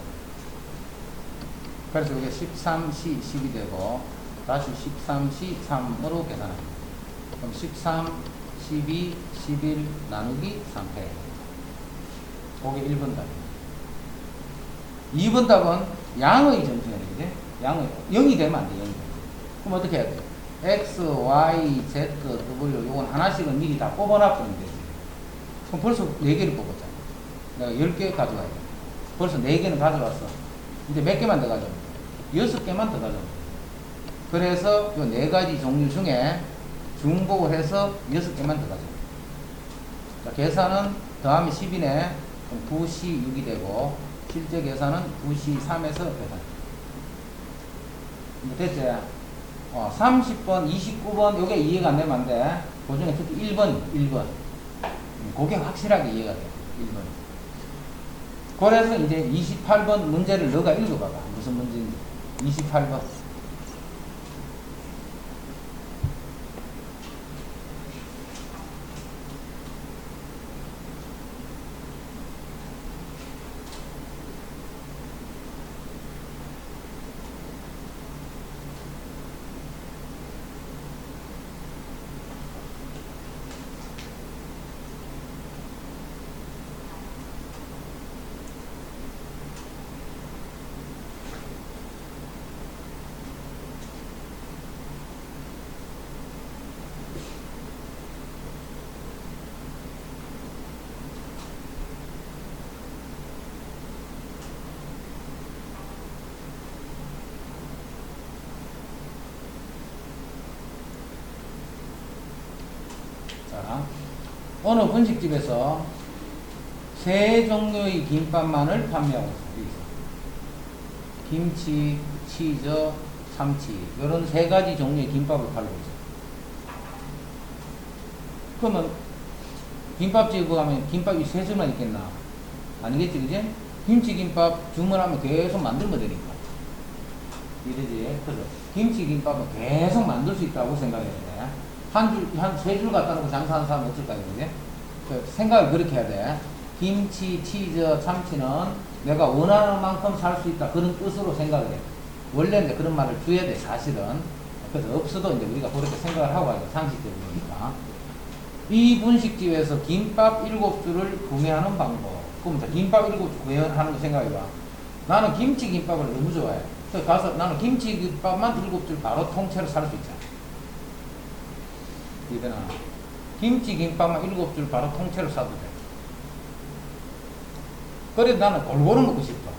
그래서 이게 13C 10이 되고 다시 13C 3으로 계산합니다. 그럼 13, 12, 11 나누기 3회. 그게 1번 답입니다. 2번 답은 양의 점수예요. 그지? 양의 0이 되면 안 돼. 0이 되면. 그럼 어떻게 해야 돼? X, Y, Z, W 요건 하나씩은 미리 다 뽑아놔버리면 되지. 그럼 벌써 4개를 뽑았잖아. 내가 10개 가져가야 돼. 벌써 4개는 가져왔어. 이제 몇 개만 더 가져오면 돼? 6개만 더 가져오면 돼. 그래서 요 4가지 종류 중에 중복을 해서 6개만 더 가져오면 돼. 자, 계산은 더하면 10이네. 그럼 9C 6이 되고 실제 계산은 9C 3에서 계산. 됐지? 30번, 29번 요게 이해가 안 되면 안 돼. 그 중에 특히 1번. 그게 확실하게 이해가 돼. 1번. 그래서 이제 28번 문제를 너가 읽어봐봐. 무슨 문제인지. 28번. 자, 어느 분식집에서 3종류의 김밥만을 판매하고 있어요. 김치, 치즈, 참치 이런 3가지 종류의 김밥을 팔고 있어요. 그러면 김밥집에 가면 김밥이 3종류만 있겠나? 아니겠지, 그지? 김치김밥 주문하면 계속 만들면 되니까. 이러지. 그래서 김치김밥은 계속 만들 수 있다고 생각해야 돼. 한 3줄 갖다 놓고 장사하는 사람 어쩔까, 그지? 생각을 그렇게 해야 돼. 김치, 치즈, 참치는 내가 원하는 만큼 살 수 있다. 그런 뜻으로 생각을 해. 원래 이제 그런 말을 줘야 돼, 사실은. 그래서 없어도 이제 우리가 그렇게 생각을 하고 가죠. 상식적이니까. 이 분식집에서 김밥 7줄을 구매하는 방법. 그럼 이제 김밥 7줄 구매하는 거 생각해봐. 나는 김치김밥을 너무 좋아해. 그래서 가서 나는 김치김밥만 7줄 바로 통째로 살 수 있잖아. 이거는 김치김밥만 7줄 바로 통째로 사도 돼. 그래도 나는 골고루 먹고 싶어.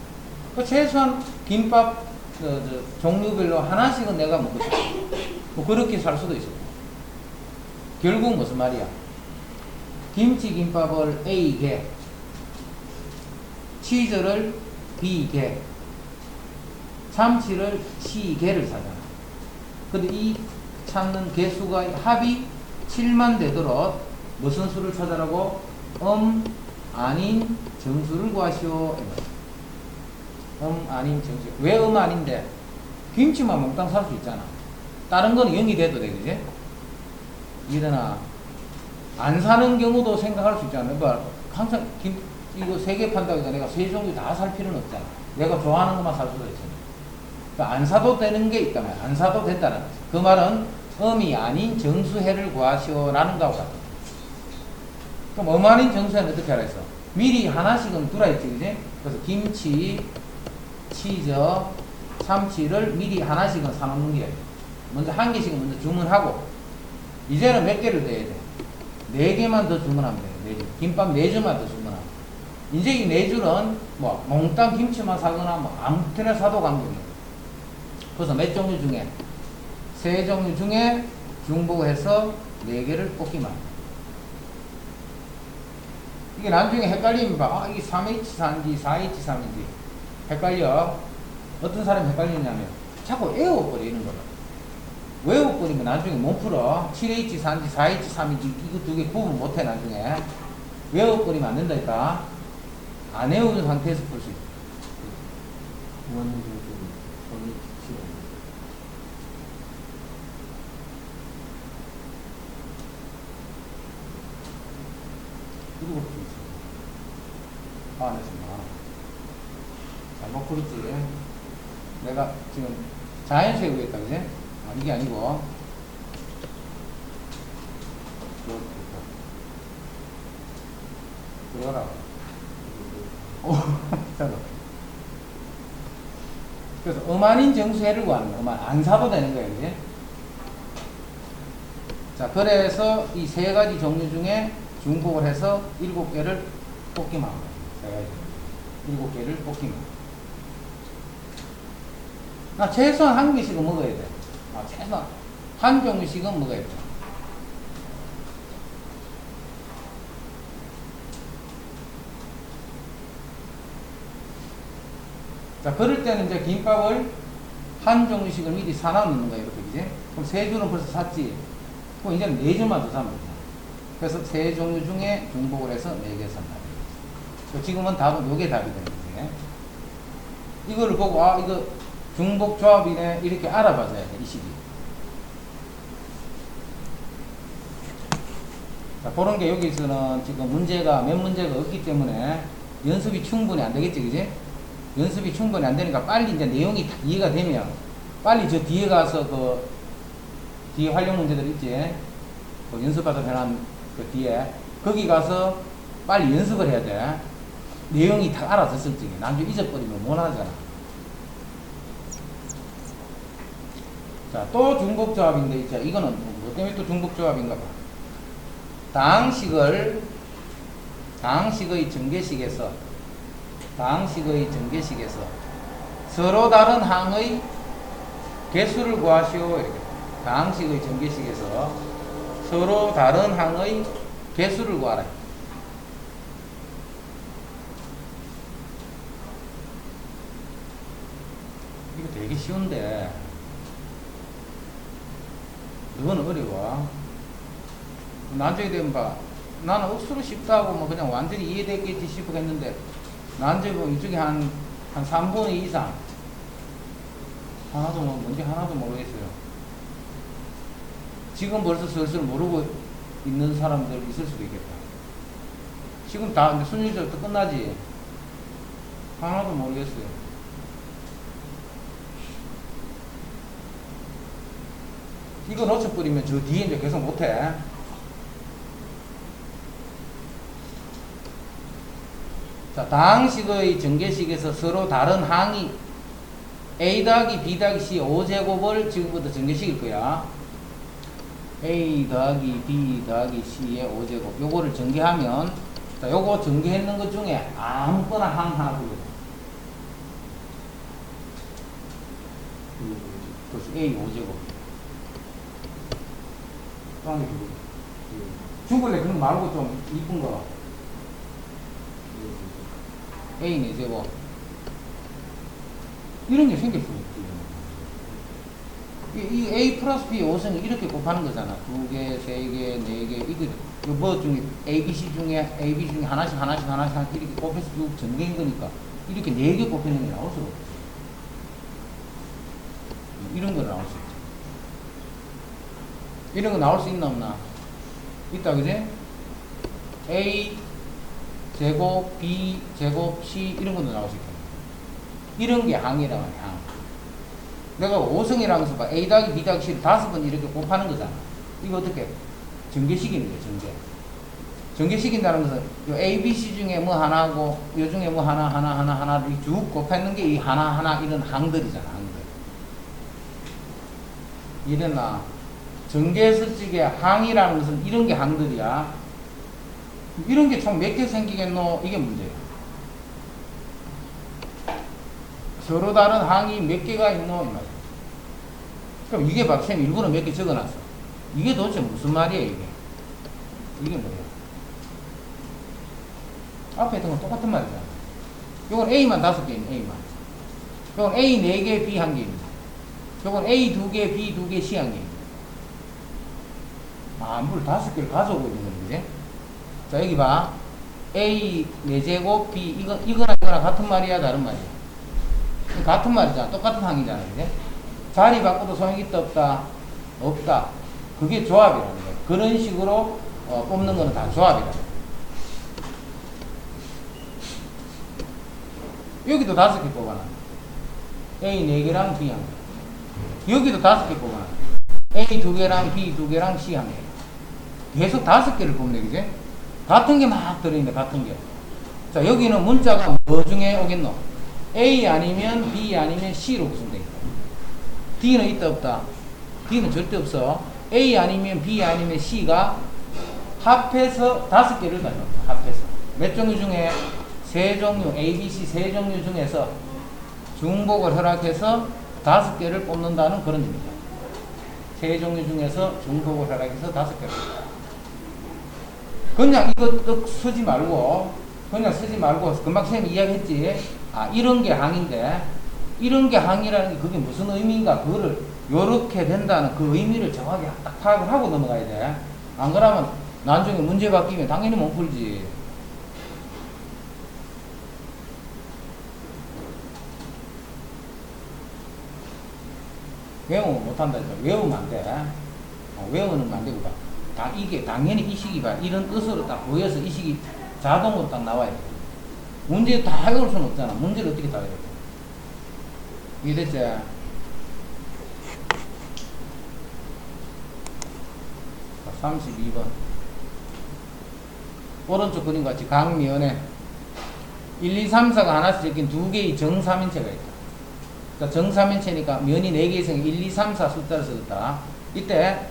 그 최소한 김밥 종류별로 하나씩은 내가 먹고 싶어. 뭐 그렇게 살 수도 있어. 결국 무슨 말이야? 김치김밥을 A개, 치즈를 B개, 참치를 C개를 사잖아. 근데 이 찾는 개수가 합이 7만 되도록 무슨 수를 찾아라고? 아닌 정수를 구하시오. 아닌 정수. 왜 아닌데? 김치만 몽땅 살 수 있잖아. 다른 거는 0이 돼도 돼, 그지? 이러나 안 사는 경우도 생각할 수 있잖아. 그러니까 항상 이거 3개 판다고 해서 내가 3종류 다 살 필요는 없잖아. 내가 좋아하는 것만 살 수도 있잖아. 그러니까 안 사도 되는 게 있단 말이야. 안 사도 된다는 거지. 그 말은 아닌 정수해를 구하시오라는 거하고 같아. 그럼 아닌 정수해는 어떻게 하라 했어? 미리 하나씩은 두라 했지, 그지? 그래서 김치, 치즈, 참치를 미리 하나씩은 사놓는 게 먼저 한 개씩은 먼저 주문하고 이제는 몇 개를 넣어야 돼? 4개만 더 주문하면 돼. 4줄. 김밥 4줄만 더 주문하면. 이제 이 4줄은 뭐 몽땅 김치만 사거나 뭐 아무 때나 사도 관계없는 거야. 그래서 몇 종류 중에 3종류 중에 중복해서 4개를 뽑기만 해. 이게 나중에 헷갈리면 봐. 이게 3H4인지 4H3인지 헷갈려. 어떤 사람이 헷갈리냐면 자꾸 외워버리는 거야. 외워버리면 나중에 못 풀어. 7H4인지 4H3인지 이거 2개 구분 못해 나중에. 외워버리면 안 된다니까. 안 외우는 상태에서 풀 수 있어. 안했습니다. 잘못 그렇지. 내가 지금 자연수에 구했다, 그지? 아, 이게 아니고. 들어가라. 오, 잠깐. 그래서 음한인 정수해를 구하는 거야. 음한. 안 사도 되는 거야, 그지? 자, 그래서 이 세 가지 종류 중에 중복을 해서 7개를 뽑기만 합니다. 세 가지. 7개를 뽑기만. 최소한 한 개씩은 먹어야 돼. 최소한 한 종류씩은 먹어야 돼. 자, 그럴 때는 이제 김밥을 한 종류씩을 미리 사놔 놓는 거야, 이렇게, 그지? 그럼 세 줄은 벌써 샀지? 그럼 이제는 네 줄만 더 사면 돼. 그래서 세 종류 중에 중복을 해서 4개 산다. 지금은 답은 요게 답이 되는 거지. 이거를 보고, 이거 중복 조합이네, 이렇게 알아봐줘야 돼, 이 식이. 자, 그런 게 여기서는 지금 문제가, 몇 문제가 없기 때문에 연습이 충분히 안 되겠지, 그지? 연습이 충분히 안 되니까 빨리 이제 내용이 다 이해가 되면 빨리 저 뒤에 가서 그 뒤에 활용 문제들 있지? 그 연습받아 해놓은 그 뒤에 거기 가서 빨리 연습을 해야 돼. 내용이 다 알아듣을 적에 나중에 잊어버리면 못 하잖아. 자, 또 중복조합인데 있죠. 이거는 뭐 때문에 또 중복조합인가 봐. 다항식의 전개식에서 서로 다른 항의 개수를 구하시오. 이렇게. 다항식의 전개식에서 서로 다른 항의 개수를 구하라. 이거 되게 쉬운데 이거는 어려워. 나중에 되면 봐. 나는 억수로 쉽다고 뭐 그냥 완전히 이해되겠지 싶었겠는데 나중에 보면 이쪽에 한 3분의 2 이상 하나도 뭔지 하나도 모르겠어요. 지금 벌써 슬슬 모르고 있는 사람들 있을 수도 있겠다. 지금 다 순위절부터 끝나지. 하나도 모르겠어요. 이거 놓쳐버리면 저 뒤에 이제 계속 못해. 자, 다항식의 전개식에서 서로 다른 항이 a 더하기 b 더하기 c 5제곱을 지금부터 전개식일 거야. a 더하기 b 더하기 c의 5제곱 요거를 전개하면, 자, 요거 전개했는 것 중에 아무거나 항 하나 고르자. 그렇지. a 5제곱 죽을래? 그럼 말고 좀 이쁜 거. a 4제곱 이런 게 생길 수 있지. 이 a 플러스 b 5승이 이렇게 곱하는 거잖아. 2개, 3개, 4개. 이거 뭐 중에 a, b, c 중에 하나씩 이렇게 곱해서 쭉 전개인 거니까 이렇게 4개 곱해는 게 나올 수가 없지. 이런 거 나올 수 있지. 이런 거 나올 수 있나 없나? 있다, 그지? a 제곱, b 제곱, c 이런 것도 나올 수 있겠네. 이런 게 항이라고 하네, 항. 내가 5승이라는 것을 봐. a 더하기 b 더하기 c를 5번 이렇게 곱하는 거잖아. 이거 어떻게? 전개식이는 거야, 전개. 전개식인다는 것은 요 a, b, c 중에 뭐 하나고 요 중에 뭐 하나를 쭉 곱했는 게 이 하나 이런 항들이잖아, 항들. 이랬나? 전개했을 적에 항이라는 것은 이런 게 항들이야. 이런 게 총 몇 개 생기겠노? 이게 문제야. 서로 다른 항이 몇 개가 있노? 이 말이야. 그럼 이게 박쌤 일부러 몇 개 적어놨어. 이게 도대체 무슨 말이야, 이게? 이게 뭐야? 앞에 있던 건 똑같은 말이잖아. 요건 A만 5개입니다, A만. 요건 A 4개, B 1개입니다. 요건 A 2개, B 2개, C 1개입니다. 물 5개를 가져오고 있는 거지, 그지? 자, 여기 봐. A 4제곱, B, 이거나 같은 말이야, 다른 말이야? 같은 말이잖아. 똑같은 항이잖아, 그지? 자리 바꿔도 소용이 있다, 없다? 없다. 그게 조합이라는 거야. 그런 식으로 뽑는 거는 다 조합이라는 거야. 여기도 5개 뽑아놔. A 4개랑 B 1개. 여기도 5개 뽑아놔. A 2개랑 B 2개랑 C 1개. 계속 5개를 뽑네, 그지? 같은 게 막 들어있는데, 같은 게. 자, 여기는 문자가 뭐 중에 오겠노? A 아니면 B 아니면 C로 구성되어 있다. D는 있다, 없다? D는 절대 없어. A 아니면 B 아니면 C가 합해서 5개를 가져온다. 합해서. 몇 종류 중에? 세 종류, A, B, C 세 종류 중에서 중복을 허락해서 5개를 뽑는다는 그런 의미입니다. 세 종류 중에서 중복을 허락해서 5개를. 그냥 이거 쓰지 말고, 금방 선생님이 이야기했지. 아, 이런 게 항인데, 이런 게 항이라는 게 그게 무슨 의미인가, 그거를 요렇게 된다는 그 의미를 정확히 딱 파악을 하고 넘어가야 돼. 안 그러면 나중에 문제 바뀌면 당연히 못 풀지. 외우면 못한다 했죠. 외우면 안 돼. 외우는 안 되고 봐. 이게 당연히 이 식이 봐. 이런 뜻으로 딱 보여서 이 식이 자동으로 딱 나와야 돼. 문제 다 해올 수는 없잖아. 문제를 어떻게 다 해야 돼? 이해됐지? 32번. 오른쪽 그림 같이 각면에 1, 2, 3, 4가 하나씩 적힌 두 개의 정삼인체가 있다. 그러니까 정삼인체니까 면이 4개 이상 1, 2, 3, 4 숫자를 썼다. 이때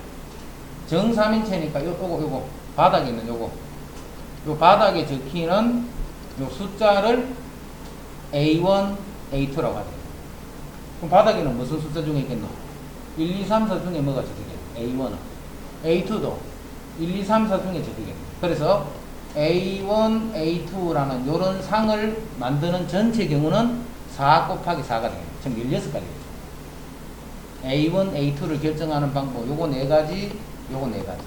정삼인체니까 요거 바닥에 있는 요거 요 바닥에 적히는 요 숫자를 A1, A2라고 하죠. 그럼 바닥에는 무슨 숫자 중에 있겠노? 1, 2, 3, 4 중에 뭐가 적히겠노? A1은 A2도 1, 2, 3, 4 중에 적히겠노. 그래서 A1, A2라는 요런 상을 만드는 전체 경우는 4 곱하기 4가 되겠네. 총 16가지. A1, A2를 결정하는 방법, 요거 4가지, 요거 4가지.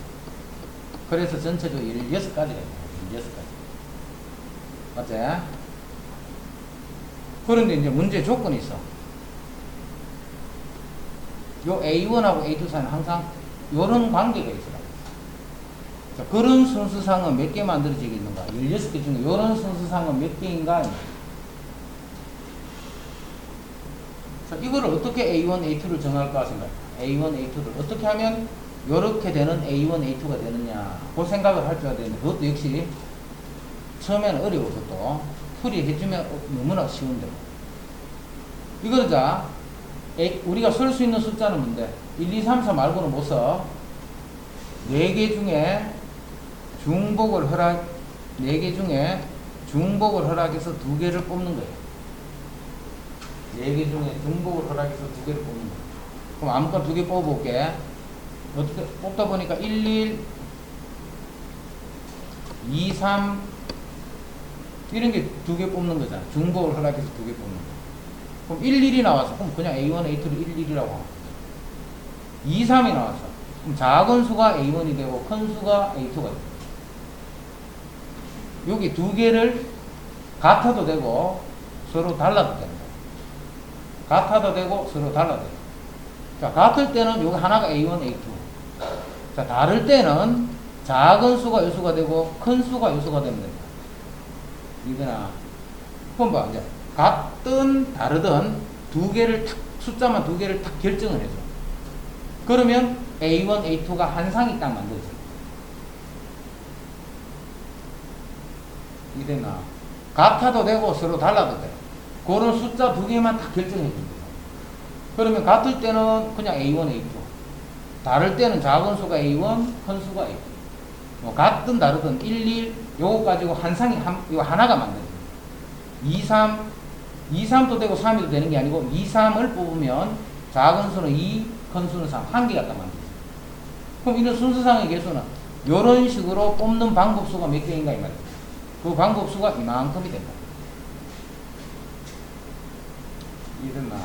그래서 전체적으로 16가지가 됩니다. 16가지. 맞지? 그런데 이제 문제 조건이 있어. 요 A1하고 A2 사이는 항상 요런 관계가 있어요. 자, 그런 순수상은 몇 개 만들어지겠는가? 16개 중에 요런 순수상은 몇 개인가? 자, 이거를 어떻게 A1, A2를 정할까 생각해. A1, A2를 어떻게 하면 요렇게 되는 A1, A2가 되느냐. 그 생각을 할 줄 알아야 되는데, 그것도 역시 처음에는 어려워. 그것도 풀이해주면 너무나 쉬운데. 이거를 자, 우리가 쓸 수 있는 숫자는 뭔데? 1, 2, 3, 4 말고는 못 써. 4개 중에 중복을 허락, 4개 중에 중복을 허락해서 2개를 뽑는 거예요. 4개 중에 중복을 허락해서 2개를 뽑는 거예요. 그럼 아무거나 2개 뽑아볼게. 어떻게, 뽑다 보니까 1, 1, 2, 3, 이런 게 2개 뽑는 거잖아. 중복을 허락해서 2개 뽑는 거. 그럼 1, 1이 나와서, 그럼 그냥 A1, A2를 1, 1이라고 하고. 2, 3이 나왔어. 그럼 작은 수가 A1이 되고 큰 수가 A2가 돼요. 여기 2개를 같아도 되고 서로 달라도 됩니다. 같아도 되고 서로 달라도 돼요. 자, 같을 때는 여기 하나가 A1, A2. 자, 다를 때는 작은 수가 요수가 되고 큰 수가 요수가 되면 됩니다. 이거나. 그럼 봐, 이제 같든 다르든 2개를 탁, 숫자만 2개를 탁 결정을 해줘. 그러면 A1, A2가 한 상이 딱 만들어져. 이되나? 같아도 되고 서로 달라도 돼. 그런 숫자 2개만 딱 결정해 줍니다. 그러면 같을 때는 그냥 A1, A2. 다를 때는 작은 수가 A1, 큰 수가 A2. 뭐 같든 다르든 1, 1, 요거 가지고 한 상이, 이거 하나가 만들어집니다. 2, 3, 2, 3도 되고 3이도 되는 게 아니고 2, 3을 뽑으면 작은 수는 2, 큰 수는 3, 한 개가 딱 만들어집니다. 그럼 이런 순수상의 개수는 이런 식으로 뽑는 방법수가 몇 개인가 이 말이에요. 그 방법수가 이만큼이 된다. 이해됐나?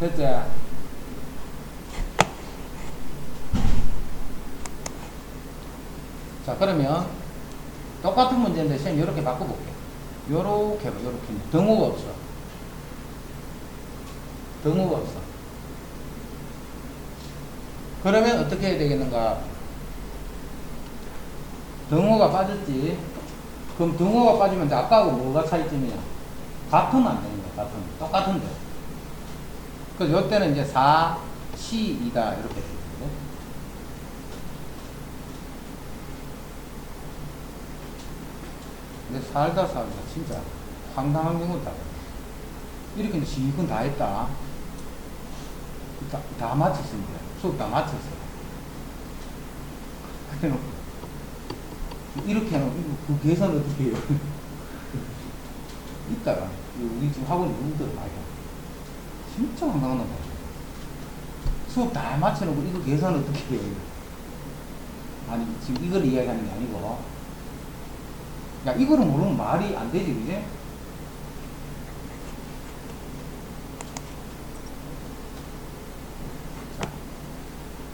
됐지? 자, 그러면 똑같은 문제인데 선생님 이렇게 바꿔볼게. 요렇게 등호가 없어. 등호가 없어. 그러면 어떻게 해야 되겠는가? 등호가 빠졌지. 그럼 등호가 빠지면 이제 아까하고 뭐가 차이점이냐? 같으면 안 되는 거야. 같으면. 똑같은데. 그래서 요때는 이제 4, C이다. 이렇게 되거든. 근데 살다 진짜 황당한 경우다. 이렇게 이제 실컷 다 했다. 다 맞췄습니다. 수업 다 맞췄어. 이렇게 하면 그 계산을 어떻게 해요? 이따가 우리 지금 학원 누구들 말이야. 진짜 황당한 거야. 수업 다 맞춰놓고 이거 계산을 어떻게 해요? 아니 지금 이걸 이야기하는 게 아니고, 야 이거를 모르면 말이 안 되지, 그지?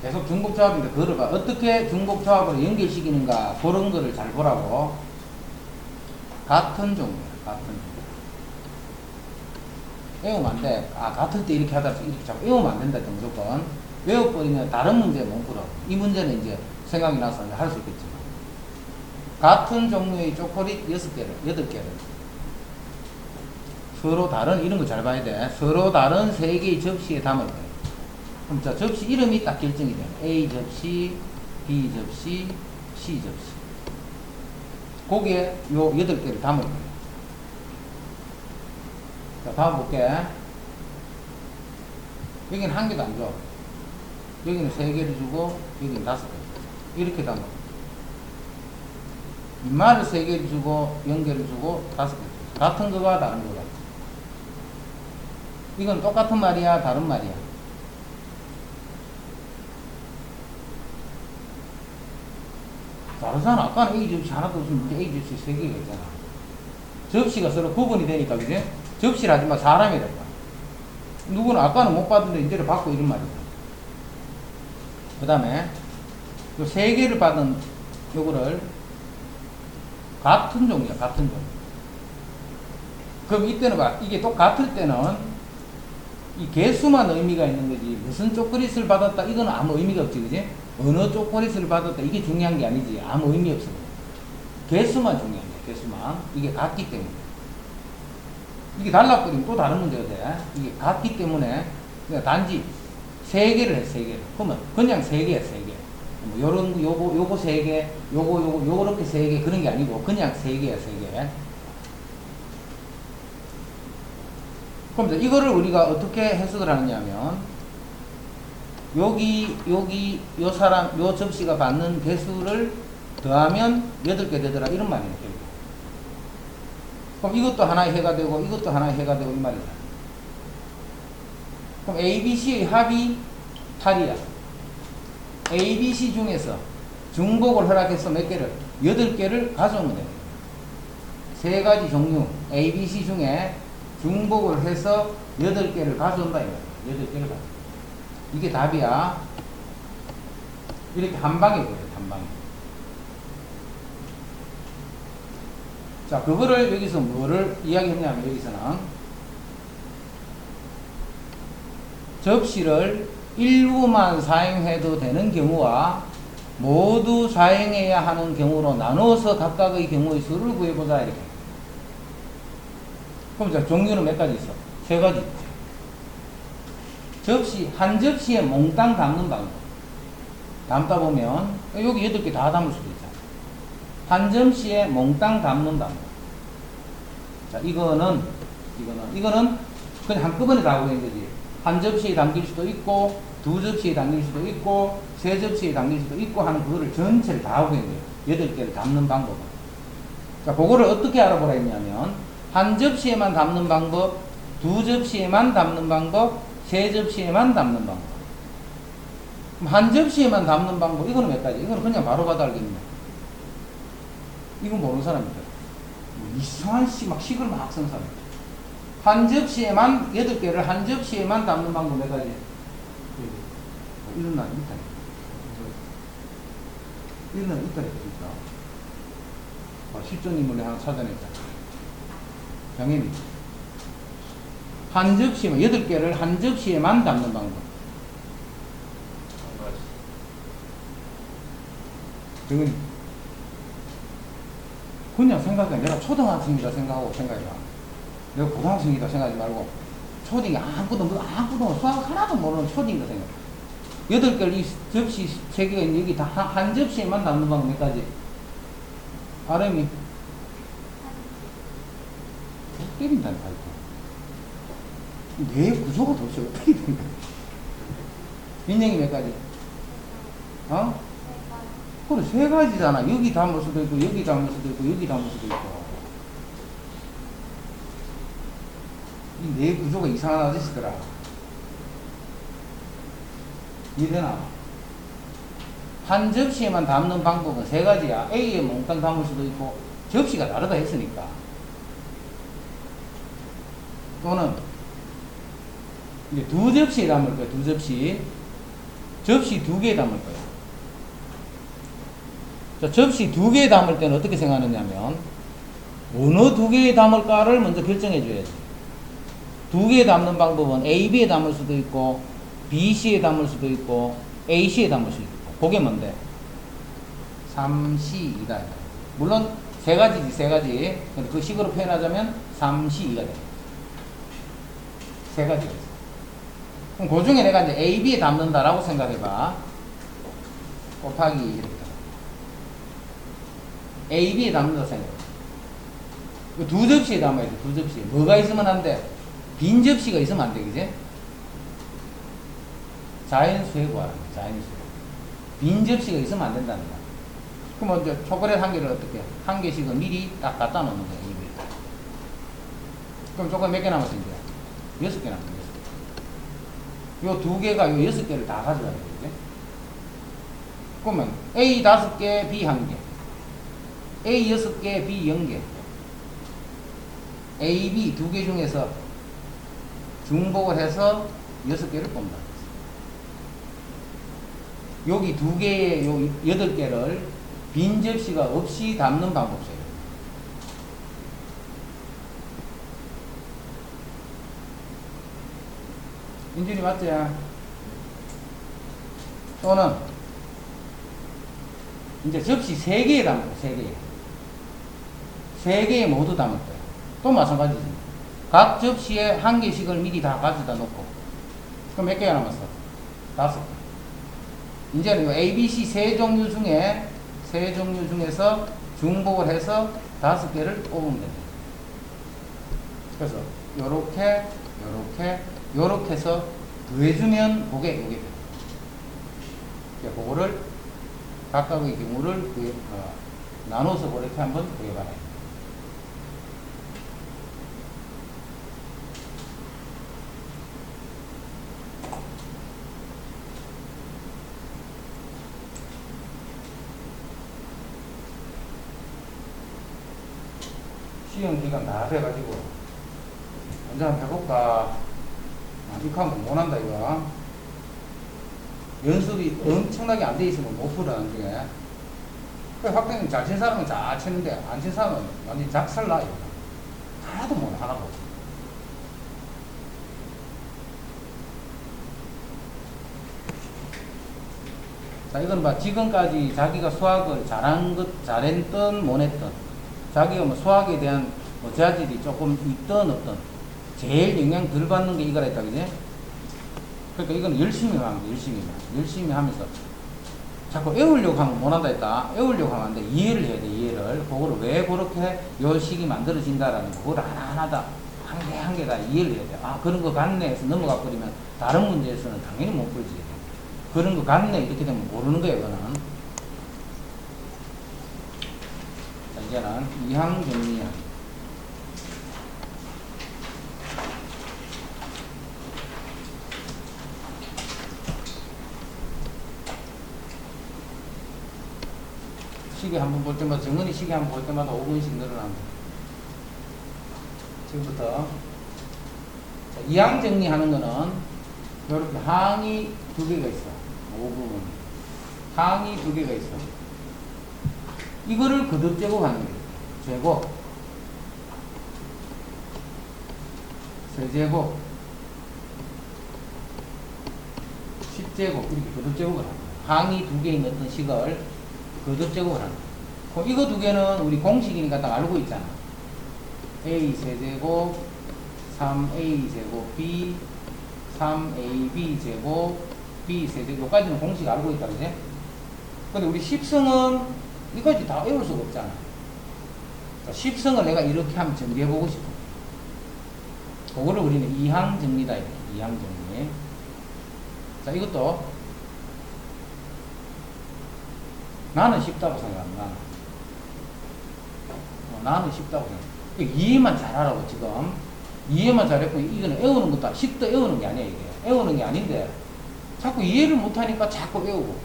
계속 중복조합인데 그거를 봐. 어떻게 중복조합을 연결시키는가 그런 거를 잘 보라고. 같은 종류야. 같은 종류. 외우면 안 돼. 아 같을 때 이렇게 하다 이렇게 자꾸 외우면 안 된다. 무조건 외워버리면 다른 문제 못 풀어. 이 문제는 이제 생각이 나서 할 수 있겠지만, 같은 종류의 초콜릿 6개를 8개를 서로 다른, 이런 거 잘 봐야 돼. 서로 다른 3개의 접시에 담을 거야. 그럼 자, 접시 이름이 딱 결정이 돼요. A 접시, B 접시, C 접시. 거기에 요 8개를 담을 거예요. 자, 다음 볼게. 여기는 1개도 안 줘. 여기는 3개를 주고, 여기는 5개. 이렇게 담아. 인마를 3개를 주고, 0개를 주고, 5개. 같은 거가 다른 거가. 이건 똑같은 말이야, 다른 말이야. 다르잖아. 아까는 A 접시 하나도 없으면 A 접시 3개가 있잖아. 접시가 서로 구분이 되니까, 그지? 접시를 하지 마, 사람이라. 누구는 아까는 못 받은데 이제를 받고, 이런 말이야. 그 다음에 요 3개를 받은 요거를 같은 종이야. 같은 종. 그럼 이때는 봐. 이게 똑같을 때는 이 개수만 의미가 있는 거지, 무슨 초콜릿을 받았다 이건 아무 의미가 없지, 그지? 어느 초콜릿을 받았다 이게 중요한 게 아니지. 아무 의미 없어. 개수만 중요한 거야. 개수만. 이게 같기 때문에. 이게 달라버리면 또 다른 문제가 돼. 이게 같기 때문에 그냥 단지 3개를 해. 3개를. 그러면 그냥 3개야. 3개. 뭐 요런 요거 3개, 요렇게 3개 그런 게 아니고 그냥 3개야. 3개. 그럼 이제 이거를 우리가 어떻게 해석을 하느냐면, 요 사람, 요 접시가 받는 개수를 더하면 8개 되더라. 이런 말이에요. 그럼 이것도 하나의 해가 되고, 이것도 하나의 해가 되고, 이 말이다. 그럼 A, B, C의 합이 8이야. A, B, C 중에서 중복을 허락해서 몇 개를? 8개를 가져오면 돼요. 3가지 종류, A, B, C 중에 중복을 해서 8개를 가져온다, 이거야. 8개를 가져온다. 이게 답이야. 이렇게 한 방에 그래, 한 방에. 자, 그거를 여기서 뭐를 이야기했냐면, 여기서는 접시를 일부만 사용해도 되는 경우와 모두 사용해야 하는 경우로 나누어서 각각의 경우의 수를 구해보자, 이렇게. 그럼 자, 종류는 몇 가지 있어? 3가지. 접시, 한 접시에 몽땅 담는 방법. 담다 보면, 여기 8개 다 담을 수도 있잖아. 한 접시에 몽땅 담는 방법. 자, 이거는 그냥 한꺼번에 다 하고 있는 거지. 한 접시에 담길 수도 있고, 2접시에 담길 수도 있고, 3접시에 담길 수도 있고 하는 그거를 전체를 다 하고 있는 거예요. 8개를 담는 방법은. 자, 그거를 어떻게 알아보라 했냐면, 한 접시에만 담는 방법, 2접시에만 담는 방법, 3접시에만 담는 방법. 그럼 한 접시에만 담는 방법, 이거는 몇 가지? 이거는 그냥 바로 봐도 알겠네. 이건 모르는 사람이다. 이상한 막 식을 막 쓴 사람. 한 접시에만, 8개를 한 접시에만 담는 방법 몇 가지? 이런 날 있다. 이런 날 있다. 실존 인물을 하나 찾아냈다. 병행이. 한 접시에만, 8개를 한 접시에만 담는 방법. 정은이. 그냥 생각해. 내가 초등학생이다 생각하고 생각해봐. 내가 고등학생이다 생각하지 말고 초딩이 아무것도 수학 하나도 모르는 초딩이다 생각해. 8개를 이 접시 3개가 있는 여기 다 한 접시에만 담는 방법 몇 가지? RM이 때린다니까. 뇌 구조가 도대체 어떻게 된 거야? 민영이 몇 가지? 어? 그래, 3가지잖아. 여기 담을 수도 있고, 여기 담을 수도 있고, 여기 담을 수도 있고. 이 뇌 구조가 이상한 아저씨더라. 이해되나? 한 접시에만 담는 방법은 3가지야. A에 몽땅 담을 수도 있고, 접시가 다르다 했으니까. 또는, 이제 2접시에 담을 거야, 2접시. 접시 2개에 담을 거야. 자, 접시 2개에 담을 때는 어떻게 생각하느냐면, 어느 2개에 담을까를 먼저 결정해 줘야지. 2개에 담는 방법은 A, B에 담을 수도 있고, B, C에 담을 수도 있고, A, C에 담을 수도 있고. 그게 뭔데? 3C2다. 물론, 3가지지, 3가지. 그 식으로 표현하자면, 3C2가 돼. 3가지가 있어. 그럼 그 중에 내가 이제 A, B에 담는다라고 생각해봐. 곱하기 이렇게. A, B에 담는다 생각해. 2접시에 담아야 돼, 2접시에. 뭐가 있으면 안 돼? 빈 접시가 있으면 안 돼, 그지? 자연수에 구하라, 자연수. 빈 접시가 있으면 안 된다는 거야. 그럼 이제 초콜릿 1개를 어떻게? 1개씩은 미리 딱 갖다 놓는 거야, 입에. 그럼 초콜릿 몇 개 남았어, 이제? 6개 남았어, 6개. 요 2개가 요 6개를 다 가져가야 돼, 그지? 그러면 A 5개, B 1개. A 6개, B 0개. A, B 2개 중에서 중복을 해서 6개를 뽑는다. 여기 2개에 요 8개를 빈 접시가 없이 담는 방법이에요. 인준이 맞지? 또는 이제 접시 3개에 담을 거야, 3개에. 3개에 모두 담을 거야. 또 마찬가지지. 각 접시에 1개씩을 미리 다 가져다 놓고. 그럼 몇 개가 남았어? 5개. 이제는 이 A, B, C 세 종류 중에서 중복을 해서 5개를 뽑으면 됩니다. 그래서 요렇게 해서 더해주면 요게 됩니다. 그거를 각각의 경우를 나눠서 그렇게 한번 구해봐라. 시험 기간 다 돼가지고 언제 한번 해볼까? 이거 하면 못한다 이거. 연습이 엄청나게 안 돼 있으면 못 풀어 나중에. 그 학생이 잘 친 사람은 잘 치는데 안 친 사람은 완전히 작살나 이거. 하나도 못 하나도. 자, 이건 봐. 지금까지 자기가 수학을 잘했든 못했든 자기가 뭐 수학에 대한 뭐 자질이 조금 있든 없든 제일 영향 덜 받는 게 이거라 했다, 그지? 그러니까 이건 열심히 하면 돼, 열심히 하면서 자꾸 외우려고 하면 못한다 했다. 외우려고 하면 안 돼. 이해를 해야 돼, 이해를. 그거를 왜 그렇게 요 식이 만들어진다라는 그거를 하나하나 한 개 한 개 다 이해를 해야 돼. 아, 그런 거 같네 해서 넘어가 버리면 다른 문제에서는 당연히 못 풀지. 그런 거 같네 이렇게 되면 모르는 거예요, 이거는. 자, 이제는 이항 정리하기. 시계 한번 볼 때마다, 정은이 시계 한번 볼 때마다 5분씩 늘어납니다. 지금부터. 자, 이항 정리하는 거는, 이렇게 항이 2개가 있어. 5부분. 항이 2개가 있어. 이거를 거듭 제곱하는 거예요. 제곱. 세제곱. 10제곱. 이렇게 거듭 제곱을 합니다. 항이 2개 있는 어떤 식을 거듭 제곱을 합니다. 이거 두 개는 우리 공식이니까 딱 알고 있잖아. a 세제곱 3a 제곱 b 3ab 제곱 b 세제곱 여기까지는 공식 알고 있다 그지? 근데 우리 10승은 이까지 다 외울 수가 없잖아. 10승을 내가 이렇게 한번 정리해 보고 싶어. 그거를 우리는 이항 정리다 이렇게. 이항 정리. 자, 이것도 나는 쉽다고 생각합니다. 나는 쉽다고 생각해. 이해만 잘하라고 지금. 이해만 잘했고 이거는 외우는 것도 쉽다 외우는 게 아니야 이게. 외우는 게 아닌데 자꾸 이해를 못하니까 자꾸 외우고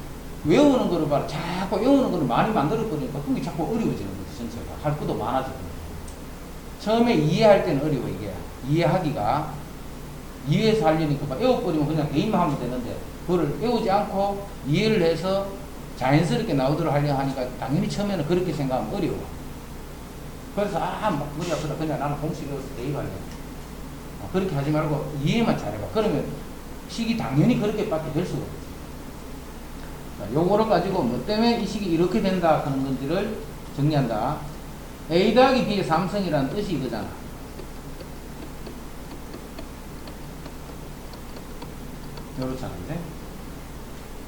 외우는 거를 봐라. 자꾸 외우는 거를 많이 만들어버리니까 그게 자꾸 어려워지는 거지 전체가. 할 것도 많아지고. 처음에 이해할 때는 어려워 이게. 이해하기가 이해해서 하려니까 외워버리면 그냥 개인만 하면 되는데 그거를 외우지 않고 이해를 해서 자연스럽게 나오도록 하려 하니까 당연히 처음에는 그렇게 생각하면 어려워. 그래서 뭐냐 그냥 나는 공식 외워서 대입 할래. 그렇게 하지 말고 이해만 잘해봐. 그러면 식이 당연히 그렇게밖에 될 수가 없지. 자, 요거를 가지고 뭐 때문에 이 식이 이렇게 된다 하는 건지를 정리한다. a 더하기 b의 삼성이라는 뜻이 이거잖아. 요렇잖아, 그지?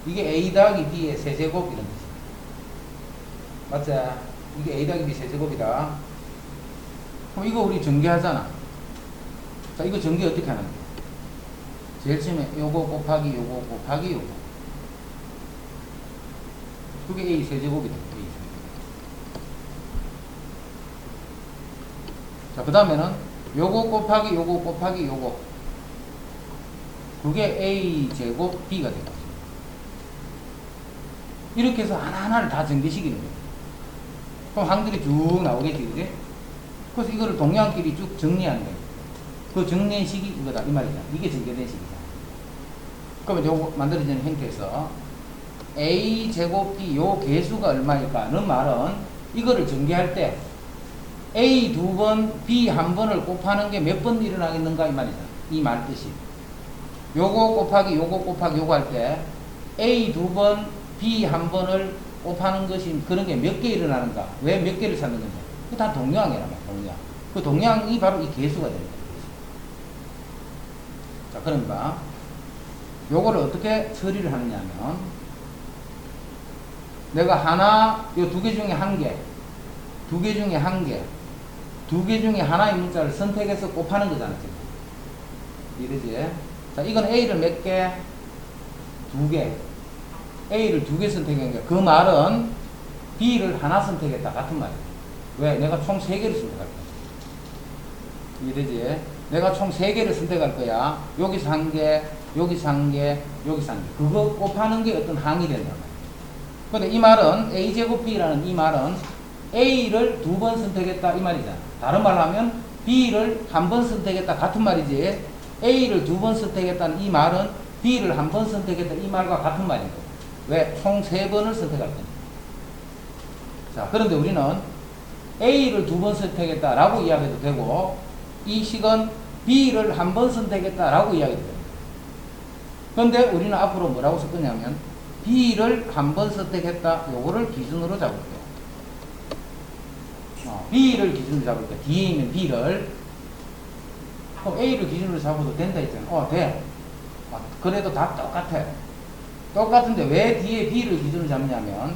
이게 a 더하기 b의 세제곱 이런 뜻이야. 맞지? 이게 a 더하기 b 세제곱이다. 그럼 이거 우리 전개하잖아. 자, 이거 전개 어떻게 하는 거야? 제일 처음에 요거 곱하기 요거 곱하기 요거. 그게 a 세제곱이다. a 세제곱. 자, 그 다음에는 요거 곱하기 요거 곱하기 요거. 그게 a 제곱 b가 되겠습니다. 이렇게 해서 하나하나를 다 전개시키는 거예요. 그럼 항들이 쭉 나오겠지, 그지? 그래서 이거를 동량끼리 쭉 정리하는 거예요. 그 정리한 식이 이거다, 이 말이잖아. 이게 전개된 식이잖아. 그러면 요거 만들어지는 형태에서 a 제곱 b 요 개수가 얼마일까는 말은 이거를 전개할 때 a 두 번, b 한 번을 곱하는 게 몇 번 일어나겠는가 이 말이잖아. 이 말 뜻이. 요거 곱하기 요거 곱하기 요거 할 때 a 두 번, b 한 번을 곱하는 것이 그런 게 몇 개 일어나는가? 왜 몇 개를 찾는 건지. 그거 다 동량이란 말이야, 동량. 그 동량이 바로 이 개수가 됩니다. 자, 그러니까 요거를 어떻게 처리를 하느냐면 내가 하나, 요 두 개 중에 한 개, 두 개 중에 한 개, 두 개 중에 하나의 문자를 선택해서 곱하는 거잖아, 지금. 이러지? 자, 이건 A를 몇 개? 두 개. A를 두 개 선택한 게, 그 말은 B를 하나 선택했다. 같은 말이야. 왜? 내가 총 세 개를 선택할 거야. 이러지? 내가 총 세 개를 선택할 거야. 여기서 한 개, 여기서 한 개, 여기서 한 개. 그거 곱하는 게 어떤 항이 된단 말이야. 근데 이 말은, A제곱 B라는 이 말은 A를 두 번 선택했다. 이 말이잖아. 다른 말로 하면 B를 한 번 선택했다. 같은 말이지. A를 두 번 선택했다는 이 말은 B를 한 번 선택했다. 이 말과 같은 말인 거야. 왜? 총 세 번을 선택할 거니까. 자, 그런데 우리는 A를 두 번 선택했다라고 이야기해도 되고, 이 식은 B를 한 번 선택했다라고 이야기해도 됩니다. 그런데 우리는 앞으로 뭐라고 쓸 거냐면, B를 한 번 선택했다. 요거를 기준으로 잡을게요. B를 기준으로 잡을게요. 뒤에 있는 B를. 그럼 A를 기준으로 잡아도 된다 했잖아. 돼. 그래도 다 똑같아. 똑같은데 왜 뒤에 B를 기준으로 잡냐면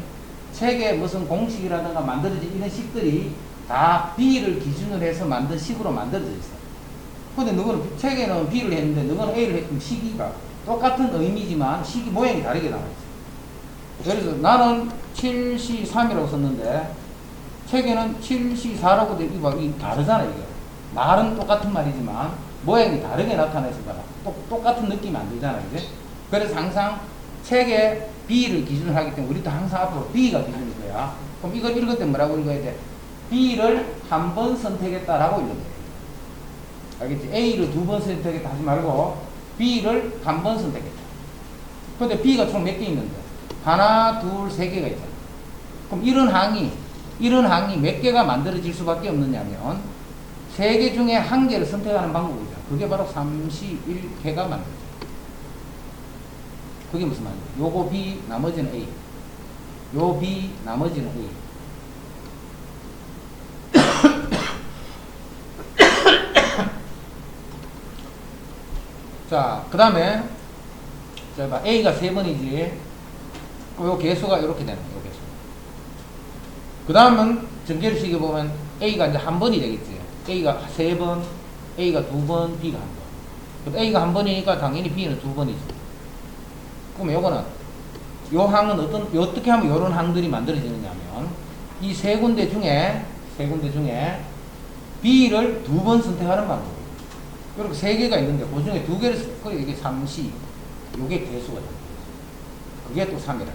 책에 무슨 공식이라든가 만들어진 이런 식들이 다 B를 기준으로 해서 만든 식으로 만들어져 있어. 근데 너는 책에는 B를 했는데 너는 A를 했으면 식이가 똑같은 의미지만 식이 모양이 다르게 나와 있어. 예를 들어서 나는 7C3이라고 썼는데 책에는 7C4라고 돼 있고 다르잖아 이게. 말은 똑같은 말이지만 모양이 다르게 나타내서 봐라. 똑같은 느낌이 안 들잖아 이제. 그래서 항상 책에 B를 기준으로 하기 때문에 우리도 항상 앞으로 B가 기준일 거야. 그럼 이걸 읽을 때 뭐라고 읽어야 돼? B를 한 번 선택했다라고 읽어야 돼. 알겠지? A를 두 번 선택했다 하지 말고 B를 한 번 선택했다. 근데 B가 총 몇 개 있는데? 하나, 둘, 세 개가 있잖아. 그럼 이런 항이 몇 개가 만들어질 수밖에 없느냐면 세 개 중에 한 개를 선택하는 방법이죠. 그게 바로 31개가 만들어져. 그게 무슨 말이야? 요거 B, 나머지는 A. 요 B, 나머지는 A. 자, 그 다음에 자, 봐. A가 3번이지. 요 개수가 이렇게 되는 거예요. 개수. 그 다음은 전개를 시켜보면 A가 이제 한 번이 되겠지. A가 3번, A가 2번, B가 한 번. A가 한 번이니까 당연히 B는 2번이지. 그럼 요거는 요 항은 어떻게 하면 요런 항들이 만들어지느냐면 이 세 군데 중에 B를 2번 선택하는 방법이에요. 이렇게 3개가 있는데 그 중에 2개를 쓰고 이게 3시 요게 개수가 됩니다. 그게 또 3이라는 거죠.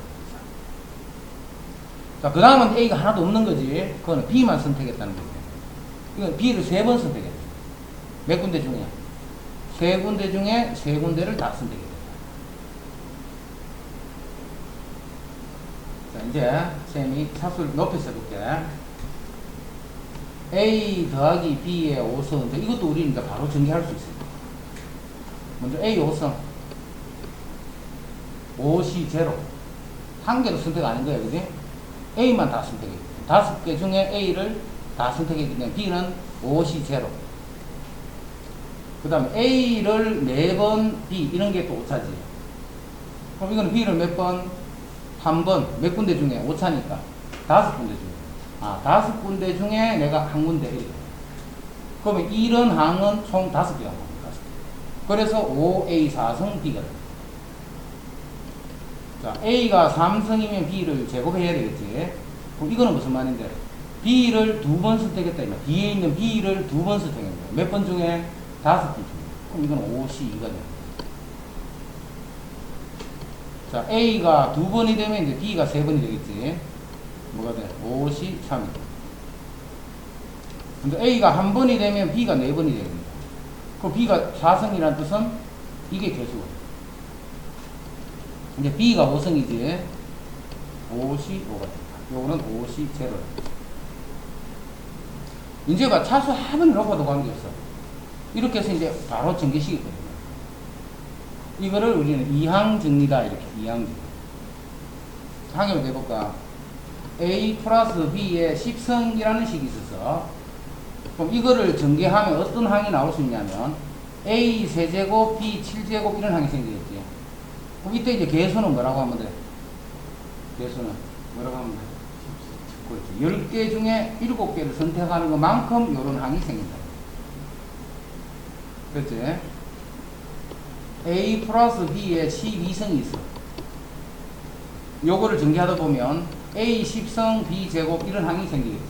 자, 그 다음은 A가 하나도 없는 거지. 그거는 B만 선택했다는 거예요. 이건 B를 3번 선택했어요. 몇 군데 중에? 3군데 중에 3군데를 다 선택했어요. 자, 이제 쌤이 차수를 높여서 해볼게. A 더하기 B의 5성. 이것도 우리는 이제 바로 전개할 수 있어요. 먼저 A 5성. 5시 제로. 한 개도 선택 아닌 거예요, 그지? A만 다 선택해. 5개 중에 A를 다 선택했기 때문에 B는 5시 제로. 그 다음에 A를 4번, B, 이런 게 또 오차지. 그럼 이거는 B를 몇 번? 한 번. 몇 군데 중에? 오차니까. 5군데 중에. 5군데 중에 내가 한 군데 이렇게. 그러면 이런 항은 총 5개가 나옵니다. 그래서 5A 4성 B가 됩니다. 자, A가 3성이면 B를 제곱해야 되겠지. 그럼 이거는 무슨 말인데? B를 2번 선택했다. 뒤에 있는 B를 2번 선택했다. 몇 번 중에? 5번 중에. 그럼 이건 5C2가 됩니다. 자, A가 2번이 되면 이제 B가 3번이 되겠지. 뭐가 돼? 5C3이다. 근데 A가 한 번이 되면 B가 4번이 됩니다. 그 B가 4성이라는 뜻은 이게 개수가. 이제 B가 5성이지. 5C5가 됩니다. 요거는 5C0. 이제 봐. 차수 합은 높아도 관계없어. 이렇게 해서 이제 바로 전개시키거든요. 이거를 우리는 이항 정리다. 이렇게 이항 정리. 항을 내볼까? A 플러스 B의 10성이라는 식이 있었어. 그럼 이거를 전개하면 어떤 항이 나올 수 있냐면 A 세제곱, B 7제곱 이런 항이 생기겠지. 그럼 이때 이제 개수는 뭐라고 하면 돼? 개수는 뭐라고 하면 돼? 그렇지. 10개 중에 7개를 선택하는 것만큼 이런 항이 생긴다. 그렇지? A 플러스 B에 12성이 있어. 요거를 전개하다 보면 A 10성, B 제곱 이런 항이 생기겠지.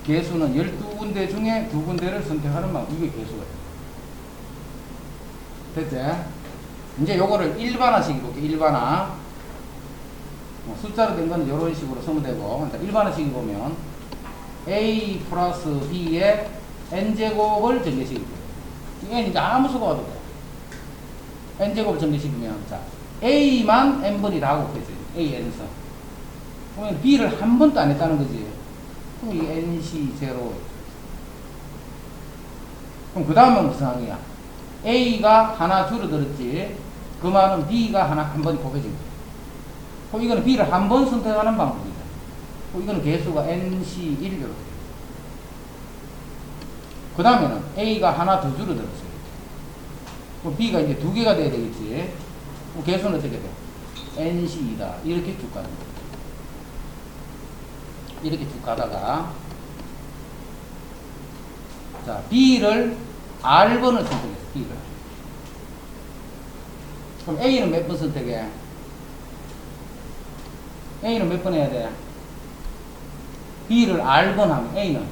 개수는 12군데 중에 2군데를 선택하는 방법. 이게 개수가 돼. 됐지? 이제 요거를 일반화식 이렇게 일반화. 숫자로 된 거는 이런 식으로 쓰면 되고, 일반화식이 보면 A 플러스 B의 N제곱을 전개시키고, N 이제 아무 수가 와도 돼. N제곱을 전개시키면, 자, A만 N번이 다 곱해져요. A, N성. 그러면 B를 한 번도 안 했다는 거지. 그럼 이 NC 제로. 그럼 그 다음은 무슨 항이야? A가 하나 줄어들었지. 그 말은 B가 한 번이 곱해진 거야. 그럼 이거는 B를 한 번 선택하는 방법이다. 그럼 이거는 개수가 NC1 이렇게. 그 다음에는 A가 하나 더 줄어들었어요. 그럼 B가 이제 2개가 돼야 되겠지. 그럼 개수는 어떻게 돼? NC2다. 이렇게 쭉 가는 거야. 이렇게 쭉 가다가, 자, B를 R번을 선택했어. B를. 그럼 A는 몇 번 선택해? A는 몇 번 해야 돼? B를 R번 하면 A는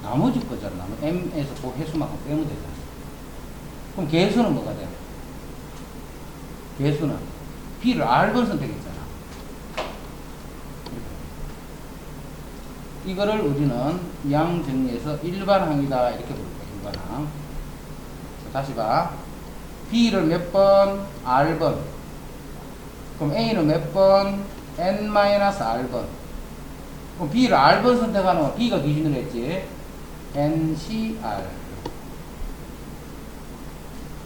나머지 거잖아. M에서 그 횟수만큼 빼면 되잖아. 그럼 개수는 뭐가 돼? 개수는 B를 R번 선택했잖아. 이거를 우리는 양 정리해서 일반항이다. 이렇게 부를 거야. 일반항. 다시 봐. B를 몇 번? R번. 그럼 A는 몇 번? N-R번. 그럼 B를 R번 선택하는 건 B가 기준으로 했지. NCR.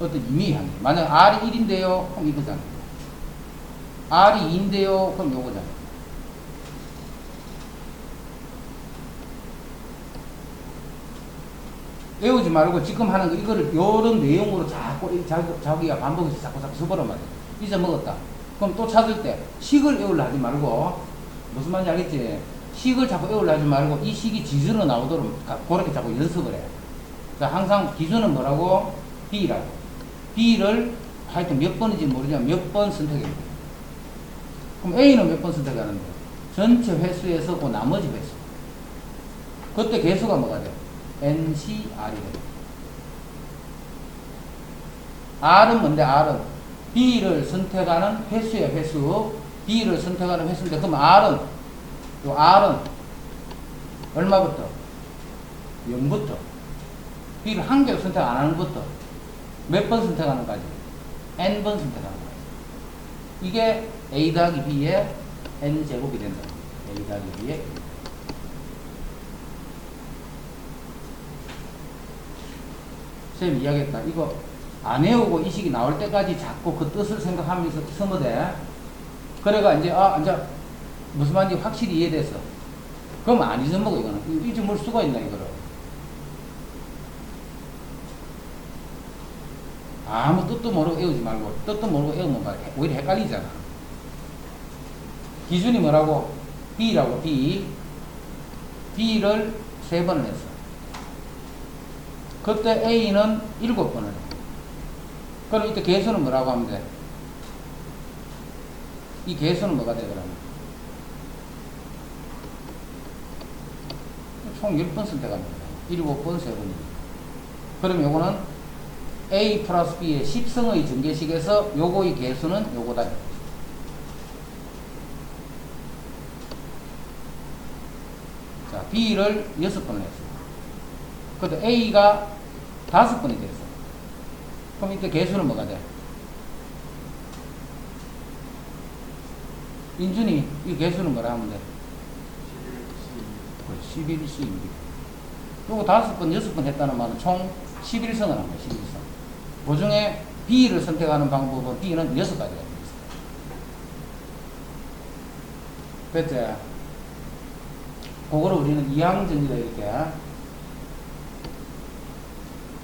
어떤 임의항이. 만약 R이 1인데요. 그럼 이거잖아. R이 2인데요. 그럼 요거잖아. 외우지 말고 지금 하는 거 이거를 요런 내용으로 자꾸 자기가 반복해서 자꾸 써보란 말이야. 잊어먹었다. 그럼 또 찾을 때 식을 외우려 하지 말고 무슨 말인지 알겠지? 식을 자꾸 외우려 하지 말고 이 식이 지수로 나오도록 그렇게 자꾸 연습을 해. 그러니까 항상 기준은 뭐라고? B라고. B를 하여튼 몇 번인지 모르지만 몇 번 선택해야 돼. 그럼 A는 몇 번 선택하는데? 전체 회수에서 그 나머지 회수. 그때 개수가 뭐가 돼? NCR이 돼. R은 뭔데? R은 B를 선택하는 회수야, 회수. B를 선택하는 회수인데, 그럼 R은 얼마부터? 0부터. B를 한 개도 선택 안 하는 것부터 몇 번 선택하는까지? N번 선택하는 거야. 이게 A 더하기 B의 N제곱이 된다. A 더하기 B의 쌤이 이야기했다. 이거 안 외우고 이 식이 나올 때까지 자꾸 그 뜻을 생각하면서 써머대. 그래가 이제 무슨 말인지 확실히 이해됐어. 그럼 안 잊어먹어 이거는. 잊어먹을 수가 있나 이거를. 아무 뜻도 모르고 외우지 말고 뜻도 모르고 외우면 오히려 헷갈리잖아. 기준이 뭐라고? B라고. B를 3번을 했어. 그때 A는 7번을 해. 그럼 이때 개수는 뭐라고 하면 돼? 이 개수는 뭐가 돼 그러면? 총 10번 선택합니다. 7번 3번이죠. 그럼 요거는 A 플러스 B의 10승의 전개식에서 요거의 개수는 요거다. 자, B를 6번을 했어요. 그때 A가 5번이 됐어. 그럼 이때 개수는 뭐가 돼? 인준이 이 개수는 뭐라 하면 돼? 11C입니다. 요거 5번, 6번 했다는 말은 총 11성을 한 거야, 11성. 그 중에 B를 선택하는 방법은 B는 6가지가 있습니다. 그랬지? 그거를 우리는 이항전이다, 이렇게.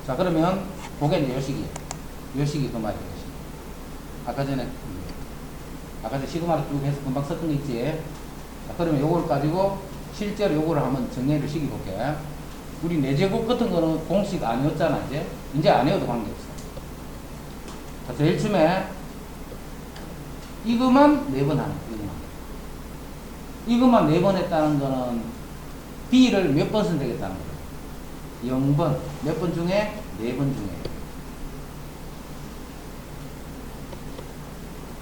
자, 그러면, 그게 이제 요식이 그 말이야, 요식. 아까 전에 시그마를 쭉 해서 금방 썼던 거 있지? 자, 그러면 요걸 가지고 실제로 요거를 한번 정리를 시켜볼게. 우리 내제곱 같은 거는 공식 아니었잖아, 이제? 이제 안 해도 관계없어. 자, 제일 처음에 이거만 4번 하는 거야. 이거만 4번 했다는 거는 B를 몇 번 선택했다는 거야? 0번. 몇 번 중에? 4번 중에.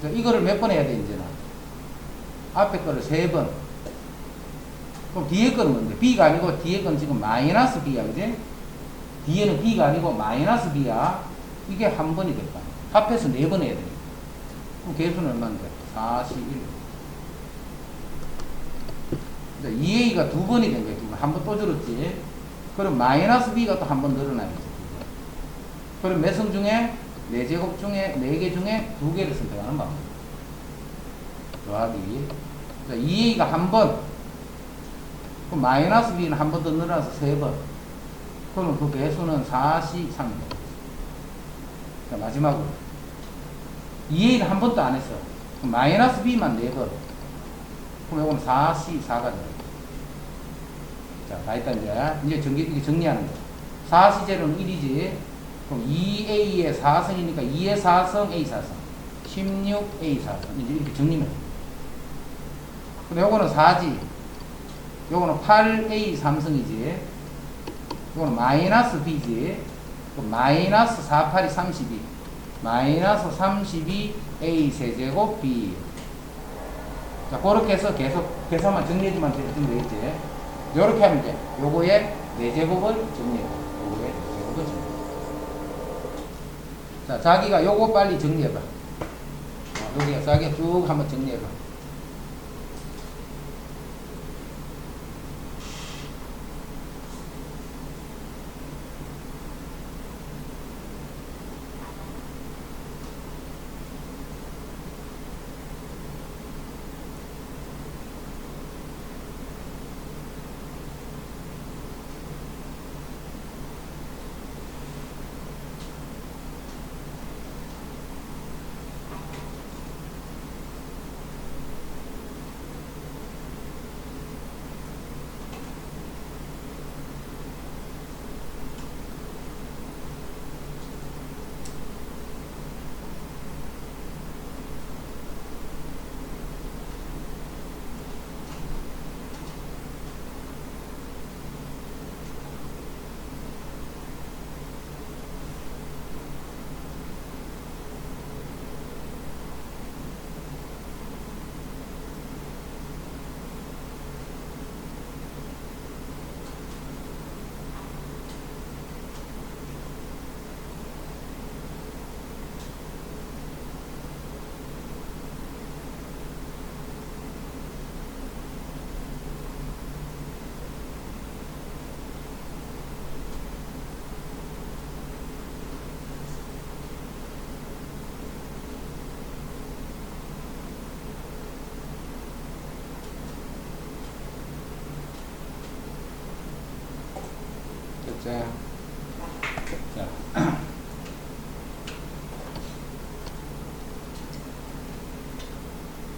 자, 이거를 몇 번 해야 돼, 이제는? 앞에 거를 3번. 그럼 뒤에 거는 뭔데? B가 아니고 뒤에 거는 지금 마이너스 B야, 그지? 뒤에는 B가 아니고 마이너스 B야. 이게 한 번이 됐다. 합해서 4번 해야 돼. 그럼 개수는 얼마인데? 41. 2A가 2번이 된 거야. 한 번 또 줄었지. 그럼 마이너스 B가 또 한 번 늘어나야지. 그럼 몇 성 중에? 4제곱 중에, 4개 중에 2개를 선택하는 방법. 더하기. 2A가 한 번. 그럼 마이너스 B는 한 번 더 늘어나서 3번. 그러면 그 개수는 43. 자, 마지막으로. 2A는 한 번도 안 했어. 그럼 마이너스 B만 4번. 그럼 이거는 44가 돼요. 자, 다 했다, 이제 이게 정리하는 거. 4C제로는 1이지. 그럼 2A의 4승이니까 2의 4승, A 4승. 16A 4승. 이제 이렇게 정리면 돼. 근데 요거는 4지. 요거는 8A 3승이지. 요거는 마이너스 B지. 그럼 마이너스 4, 8이 32. 마이너스 32A 세제곱 B. 자, 그렇게 해서 계속 계산만 정리해주면 되겠지. 요렇게 하면 돼. 요거의 4제곱을 정리해. 요거의 4제곱을 정리해. 자, 자기가 요거 빨리 정리해봐. 여기가 자기가 쭉 한번 정리해봐. 알겠지? 자.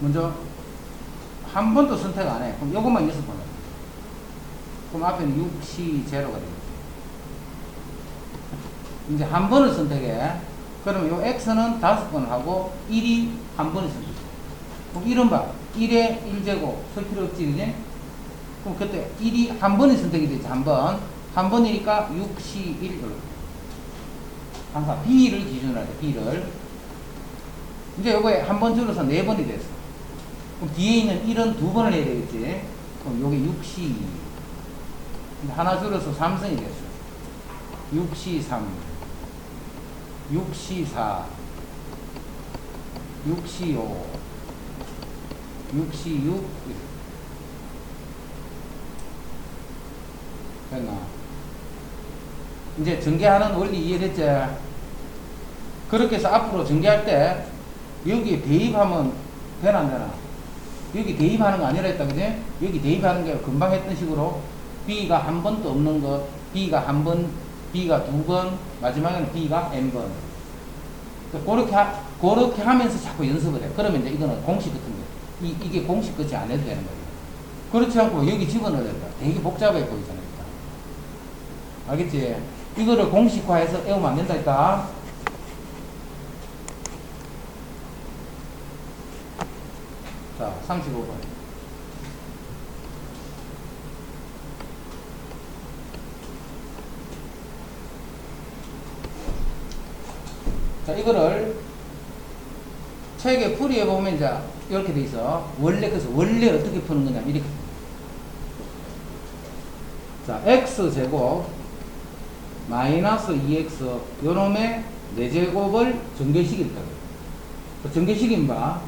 먼저 한 번도 선택 안 해. 그럼 이것만 6번. 그럼 앞에는 6C 제로가 되겠지. 이제 한 번을 선택해. 그러면 요 X는 5번 하고 1이 한 번을 선택해. 그럼 1은 봐. 1에 1제곱 쓸 필요 없지, 그지? 그럼 그때 1이 한 번이 선택이 되지, 한 번. 한 번이니까 6C1. 항상 B를 기준으로 하자, B를. 이제 요거에 한 번 줄여서 4번이 됐어. 그럼 뒤에 있는 1은 2번을 해야 되겠지. 그럼 요게 6C. 하나 줄여서 3선이 됐어. 6C3. 6C4. 6C5. 6C6. 됐나? 이제 전개하는 원리 이해됐지? 그렇게 해서 앞으로 전개할 때 여기에 대입하면 되나 안 되나? 여기 대입하는 거 아니라 했다, 그지? 여기 대입하는 게 금방 했던 식으로 B가 한 번도 없는 것, B가 한 번, B가 2번, 마지막에는 B가 N번. 그렇게 하면서 자꾸 연습을 해. 그러면 이제 이거는 공식 같은 거. 이게 공식 끝이 안 해도 되는 거예요. 그렇지 않고 여기 집어넣어야 된다. 되게 복잡해 보이잖아요. 알겠지? 이거를 공식화해서 외우면 안 된다니까. 자, 35번. 자, 이거를 책에 풀이해 보면 이제 이렇게 돼 있어. 그래서 원래 어떻게 푸는 거냐면 이렇게. 자, x제곱 마이너스 2x 요놈의 4제곱을 전개시켰다. 그 전개시킨 바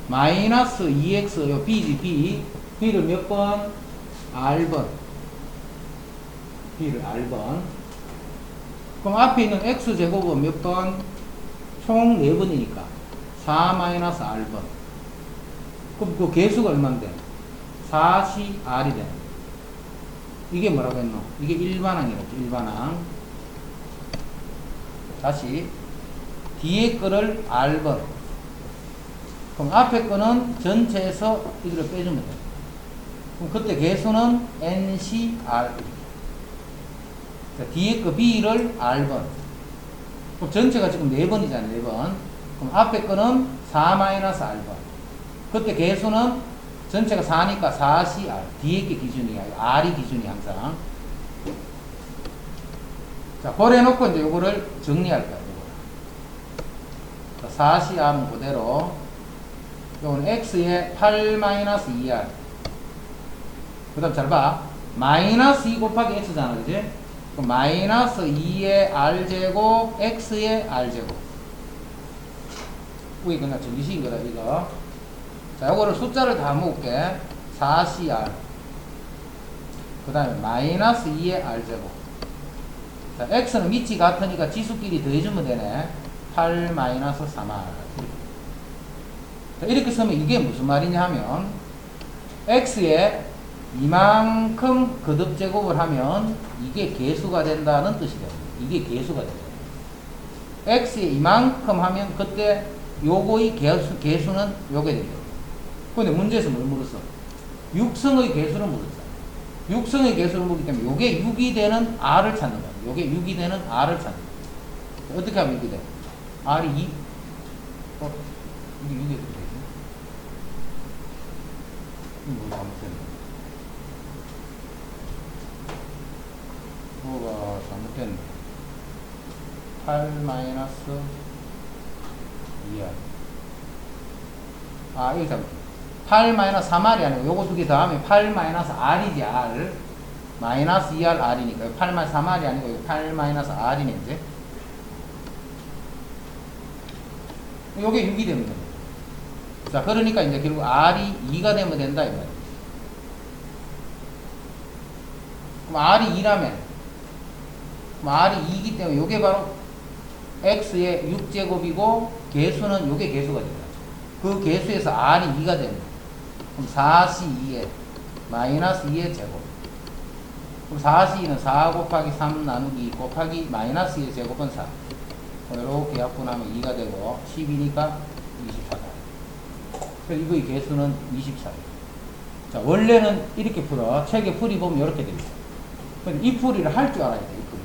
마이너스 2x 요 b지 b. b를 몇 번? r번. b를 r번. 그럼 앞에 있는 x제곱은 몇 번? 총 4번이니까 4 마이너스 r번. 그럼 그 개수가 얼만데? 4C r이 돼. 이게 뭐라고 했노? 이게 일반항이랬죠. 일반항. 다시 뒤에 거를 r번. 그럼 앞에 거는 전체에서 이거를 빼주면 돼. 그럼 그때 개수는 NCR. 자, 뒤에 거 B를 R번. 그럼 전체가 지금 4번이잖아요. 4번. 그럼 앞에 거는 4-R번. 그때 개수는 전체가 4니까 4CR. 뒤에 게 기준이야. R이 기준이 항상. 자, 그래 놓고 이제 요거를 정리할 거야. 요거. 자, 4CR은 그대로. 요거는 X에 8-2R. 그 다음 잘 봐. 마이너스 2 곱하기 X잖아. 그지? 그럼 마이너스 2의 R제곱, X의 R제곱. 이게 그냥 정기식인 거다, 이거. 자, 요거를 숫자를 다 모을게. 4CR. 그 다음에 마이너스 2의 R제곱. 자, X는 밑이 같으니까 지수끼리 더해주면 되네. 8-3R. 자, 이렇게 쓰면 이게 무슨 말이냐 하면, X에 이만큼 거듭제곱을 하면 이게 개수가 된다는 뜻이 됩니다. 이게 개수가 됩니다. X에 이만큼 하면 그때 요거의 개수는 요게 됩니다. 근데 문제에서 뭘 물었어? 육성의 개수를 물었어. 육성의 개수를 물기 때문에 요게 6이 되는 R을 찾는 거야. 요게 6이 되는 R을 찾는 거야. 어떻게 하면 이게 돼? R이 2? 이게 6이 어떻게 되지? 뭐 잘못됐네. 뭐가 잘못됐네. 8-2R. 아, 이거 잘못됐네. 8-3R이 아니고 요거 두 개 더하면 8-R이지, R. 마이너스 2R, R이니까. 8-3R이 아니고 8-R이네, 이제. 요게 6이 되면 됩니다. 자, 그러니까 이제 결국 R이 2가 되면 된다, 이 말이야. 그럼 R이 2라면, 그럼 R이 2이기 때문에 요게 바로 X의 6제곱이고, 개수는 요게 개수가 된다. 그 개수에서 R이 2가 됩니다. 그럼 4C2에 마이너스 2의 제곱. 그럼 4C는 4 곱하기 3 나누기 곱하기 마이너스 2의 제곱은 4. 이렇게 약분하면 2가 되고 10이니까 24다. 그래서 이거의 개수는 24. 자, 원래는 이렇게 풀어. 책에 풀이 보면 이렇게 돼 있어. 근데 이 풀이를 할 줄 알아야 돼, 이 풀이.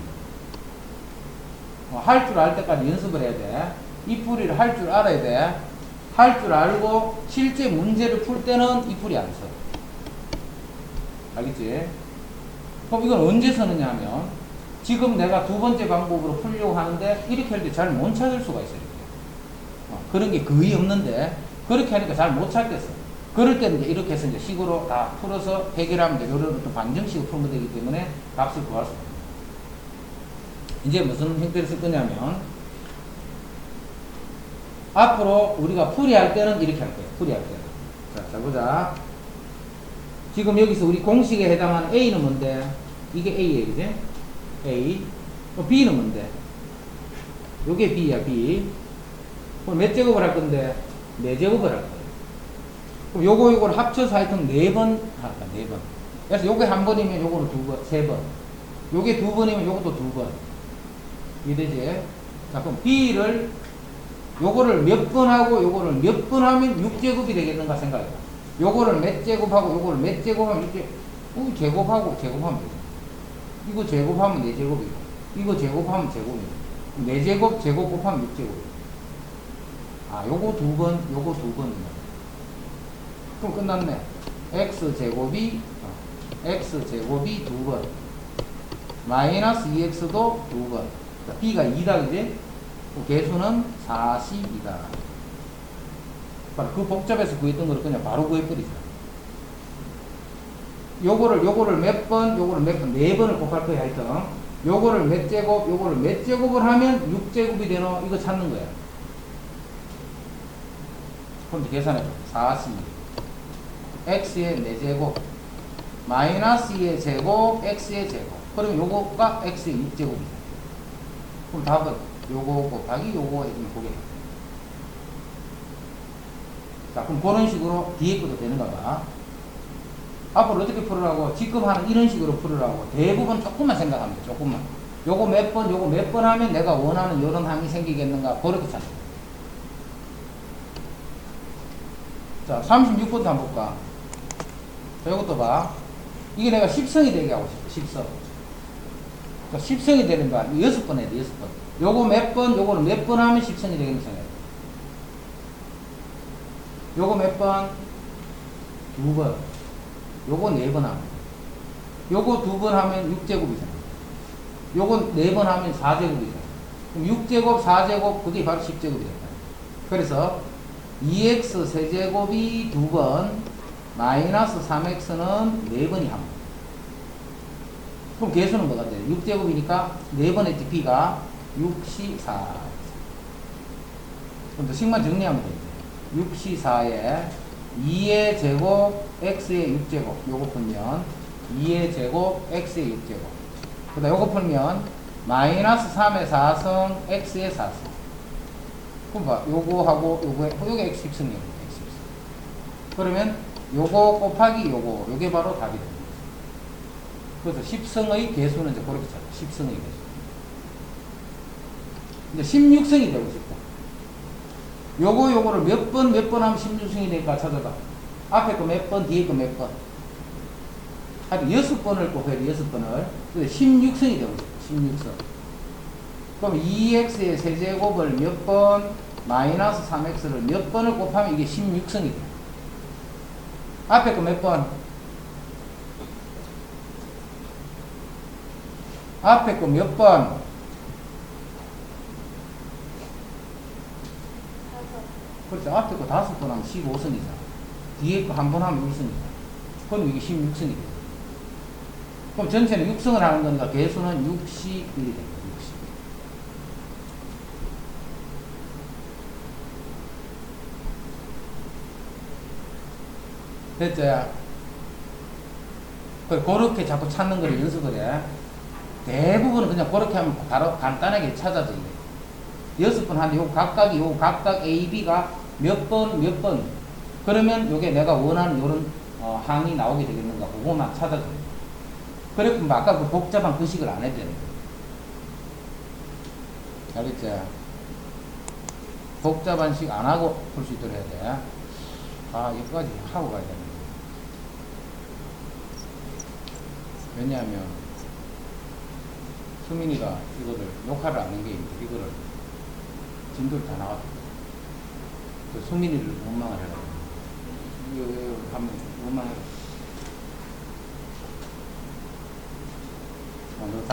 할 줄 알 때까지 연습을 해야 돼. 이 풀이를 할 줄 알아야 돼. 할 줄 알고 실제 문제를 풀 때는 이 풀이 안 써. 알겠지? 그럼 이건 언제 쓰느냐 하면 지금 내가 두 번째 방법으로 풀려고 하는데 이렇게 할 때 잘 못 찾을 수가 있어요. 그런 게 거의 없는데 그렇게 하니까 잘 못 찾겠어. 그럴 때는 이제 이렇게 해서 이제 식으로 다 풀어서 해결하면 돼. 요런 또 반정식으로 풀면 되기 때문에 값을 구할 수 있습니다. 이제 무슨 형태를 쓸 거냐면 앞으로 우리가 풀이할 때는 이렇게 할 거예요. 풀이할 때는. 자, 잘 보자. 지금 여기서 우리 공식에 해당하는 A는 뭔데? 이게 A예요, 그지? A. B는 뭔데? 요게 B야, B. 그럼 몇 제곱을 할 건데? 4제곱을 할 거예요. 그럼 요거를 합쳐서 하여튼 4번 할까, 4번. 그래서 요게 한 번이면 요거는 2번, 3번. 요게 2번이면 요것도 2번. 이해되지? 자, 그럼 B를 요거를 몇 번 하고 요거를 몇 번 하면 6제곱이 되겠는가 생각해봐. 요거를 몇 제곱하고 요거를 몇 제곱하면 6제곱. 제곱하고 제곱하면 되죠. 이거 제곱하면 4제곱이고 이거 제곱하면 제곱이고 4제곱 제곱 곱하면 6제곱이고 요거 2번 요거 2번이네. 그럼 끝났네. x제곱이 2번 마이너스 2x도 2번. b가 2다, 그지? 개수는 40이다. 그 복잡해서 구했던 거를 그냥 바로 구해버리자. 요거를 몇 번, 요거를 몇 번, 4번을 곱할 거야, 하여튼. 요거를 몇 제곱, 요거를 몇 제곱을 하면 6제곱이 되노? 이거 찾는 거야. 그럼 이제 계산해줘. 40. x의 4제곱, 마이너스 2의 제곱, x의 제곱. 그러면 요거가 x의 6제곱이다. 그럼 답은 요거 곱하기 요거 해주면 그게. 자, 그럼 그런 식으로 뒤에 것도 되는가 봐. 앞으로 어떻게 풀으라고? 지금 하는 이런 식으로 풀으라고. 대부분 조금만 생각하면 돼, 조금만. 요거 몇 번 하면 내가 원하는 이런 항이 생기겠는가? 그렇게 찾아. 자, 36번도 한번 볼까? 자, 요것도 봐. 이게 내가 10성이 되게 하고 싶어, 10성. 그러니까 10성이 되는 거야. 6번 해야 돼, 6번. 요거 몇 번, 요거는 몇 번 하면 10성이 되겠는 생각해. 요거 몇 번? 2번. 요거 4번 하면. 요거 2번 하면 6제곱이잖아. 요거 4번 하면 4제곱이잖아. 그럼 6제곱, 4제곱, 그게 바로 10제곱이잖아. 그래서 2x 세제곱이 2번, 마이너스 3x는 4번이 한 번. 그럼 개수는 뭐가 돼? 6제곱이니까 4번 했지, b가 64. 그럼 또 식만 정리하면 돼. 64에 2의 제곱, x의 6제곱. 요거 풀면 2의 제곱, x의 6제곱. 그 다음 요거 풀면 마이너스 3의 4승, x의 4승. 그럼 봐. 요거하고 요게 x 10승이에요. x 10승. 그러면 요거 곱하기 요게 바로 답이 됩니다. 그래서 10승의 개수는 이제 그렇게 찾아. 10승의 개수. 이제 16승이 되고 싶다. 요거를 몇 번 하면 16승이 될까 찾아봐. 앞에 거 몇 번, 뒤에 거 몇 번. 하여튼 6번을 곱해야 돼, 6번을. 그래서 16승이 되고 싶다. 16승. 그럼 2x의 세제곱을 몇 번, 마이너스 3x를 몇 번을 곱하면 이게 16승이 돼. 앞에 거 몇 번? 앞에 거 몇 번? 그렇죠. 앞에 거 5번 하면 15승이잖아. 뒤에 거 한 번 하면 1승이잖아. 그럼 이게 16승이 돼. 그럼 전체는 6승을 하는 거니까 개수는 61이 됩니다. 60. 됐죠? 그렇게 자꾸 찾는 걸 연습을 해. 대부분은 그냥 그렇게 하면 바로 간단하게 찾아져. 6번 하는데 요 각각 A, B가 몇 번. 그러면 요게 내가 원하는 요런 항이 나오게 되겠는가. 그거만 찾아줘요. 그래, 아까 그 복잡한 그 식을 안 해도 되는 거야. 알겠지? 복잡한 식 안 하고 풀 수 있도록 해야 돼. 아, 여기까지 하고 가야 되는 거야. 왜냐하면, 수민이가 이거를 녹화를 안 한 게 있는데, 이거를 진도를 다 나왔다. 그 수민이를 원망을 해라. 이거 한번 원망해라. 너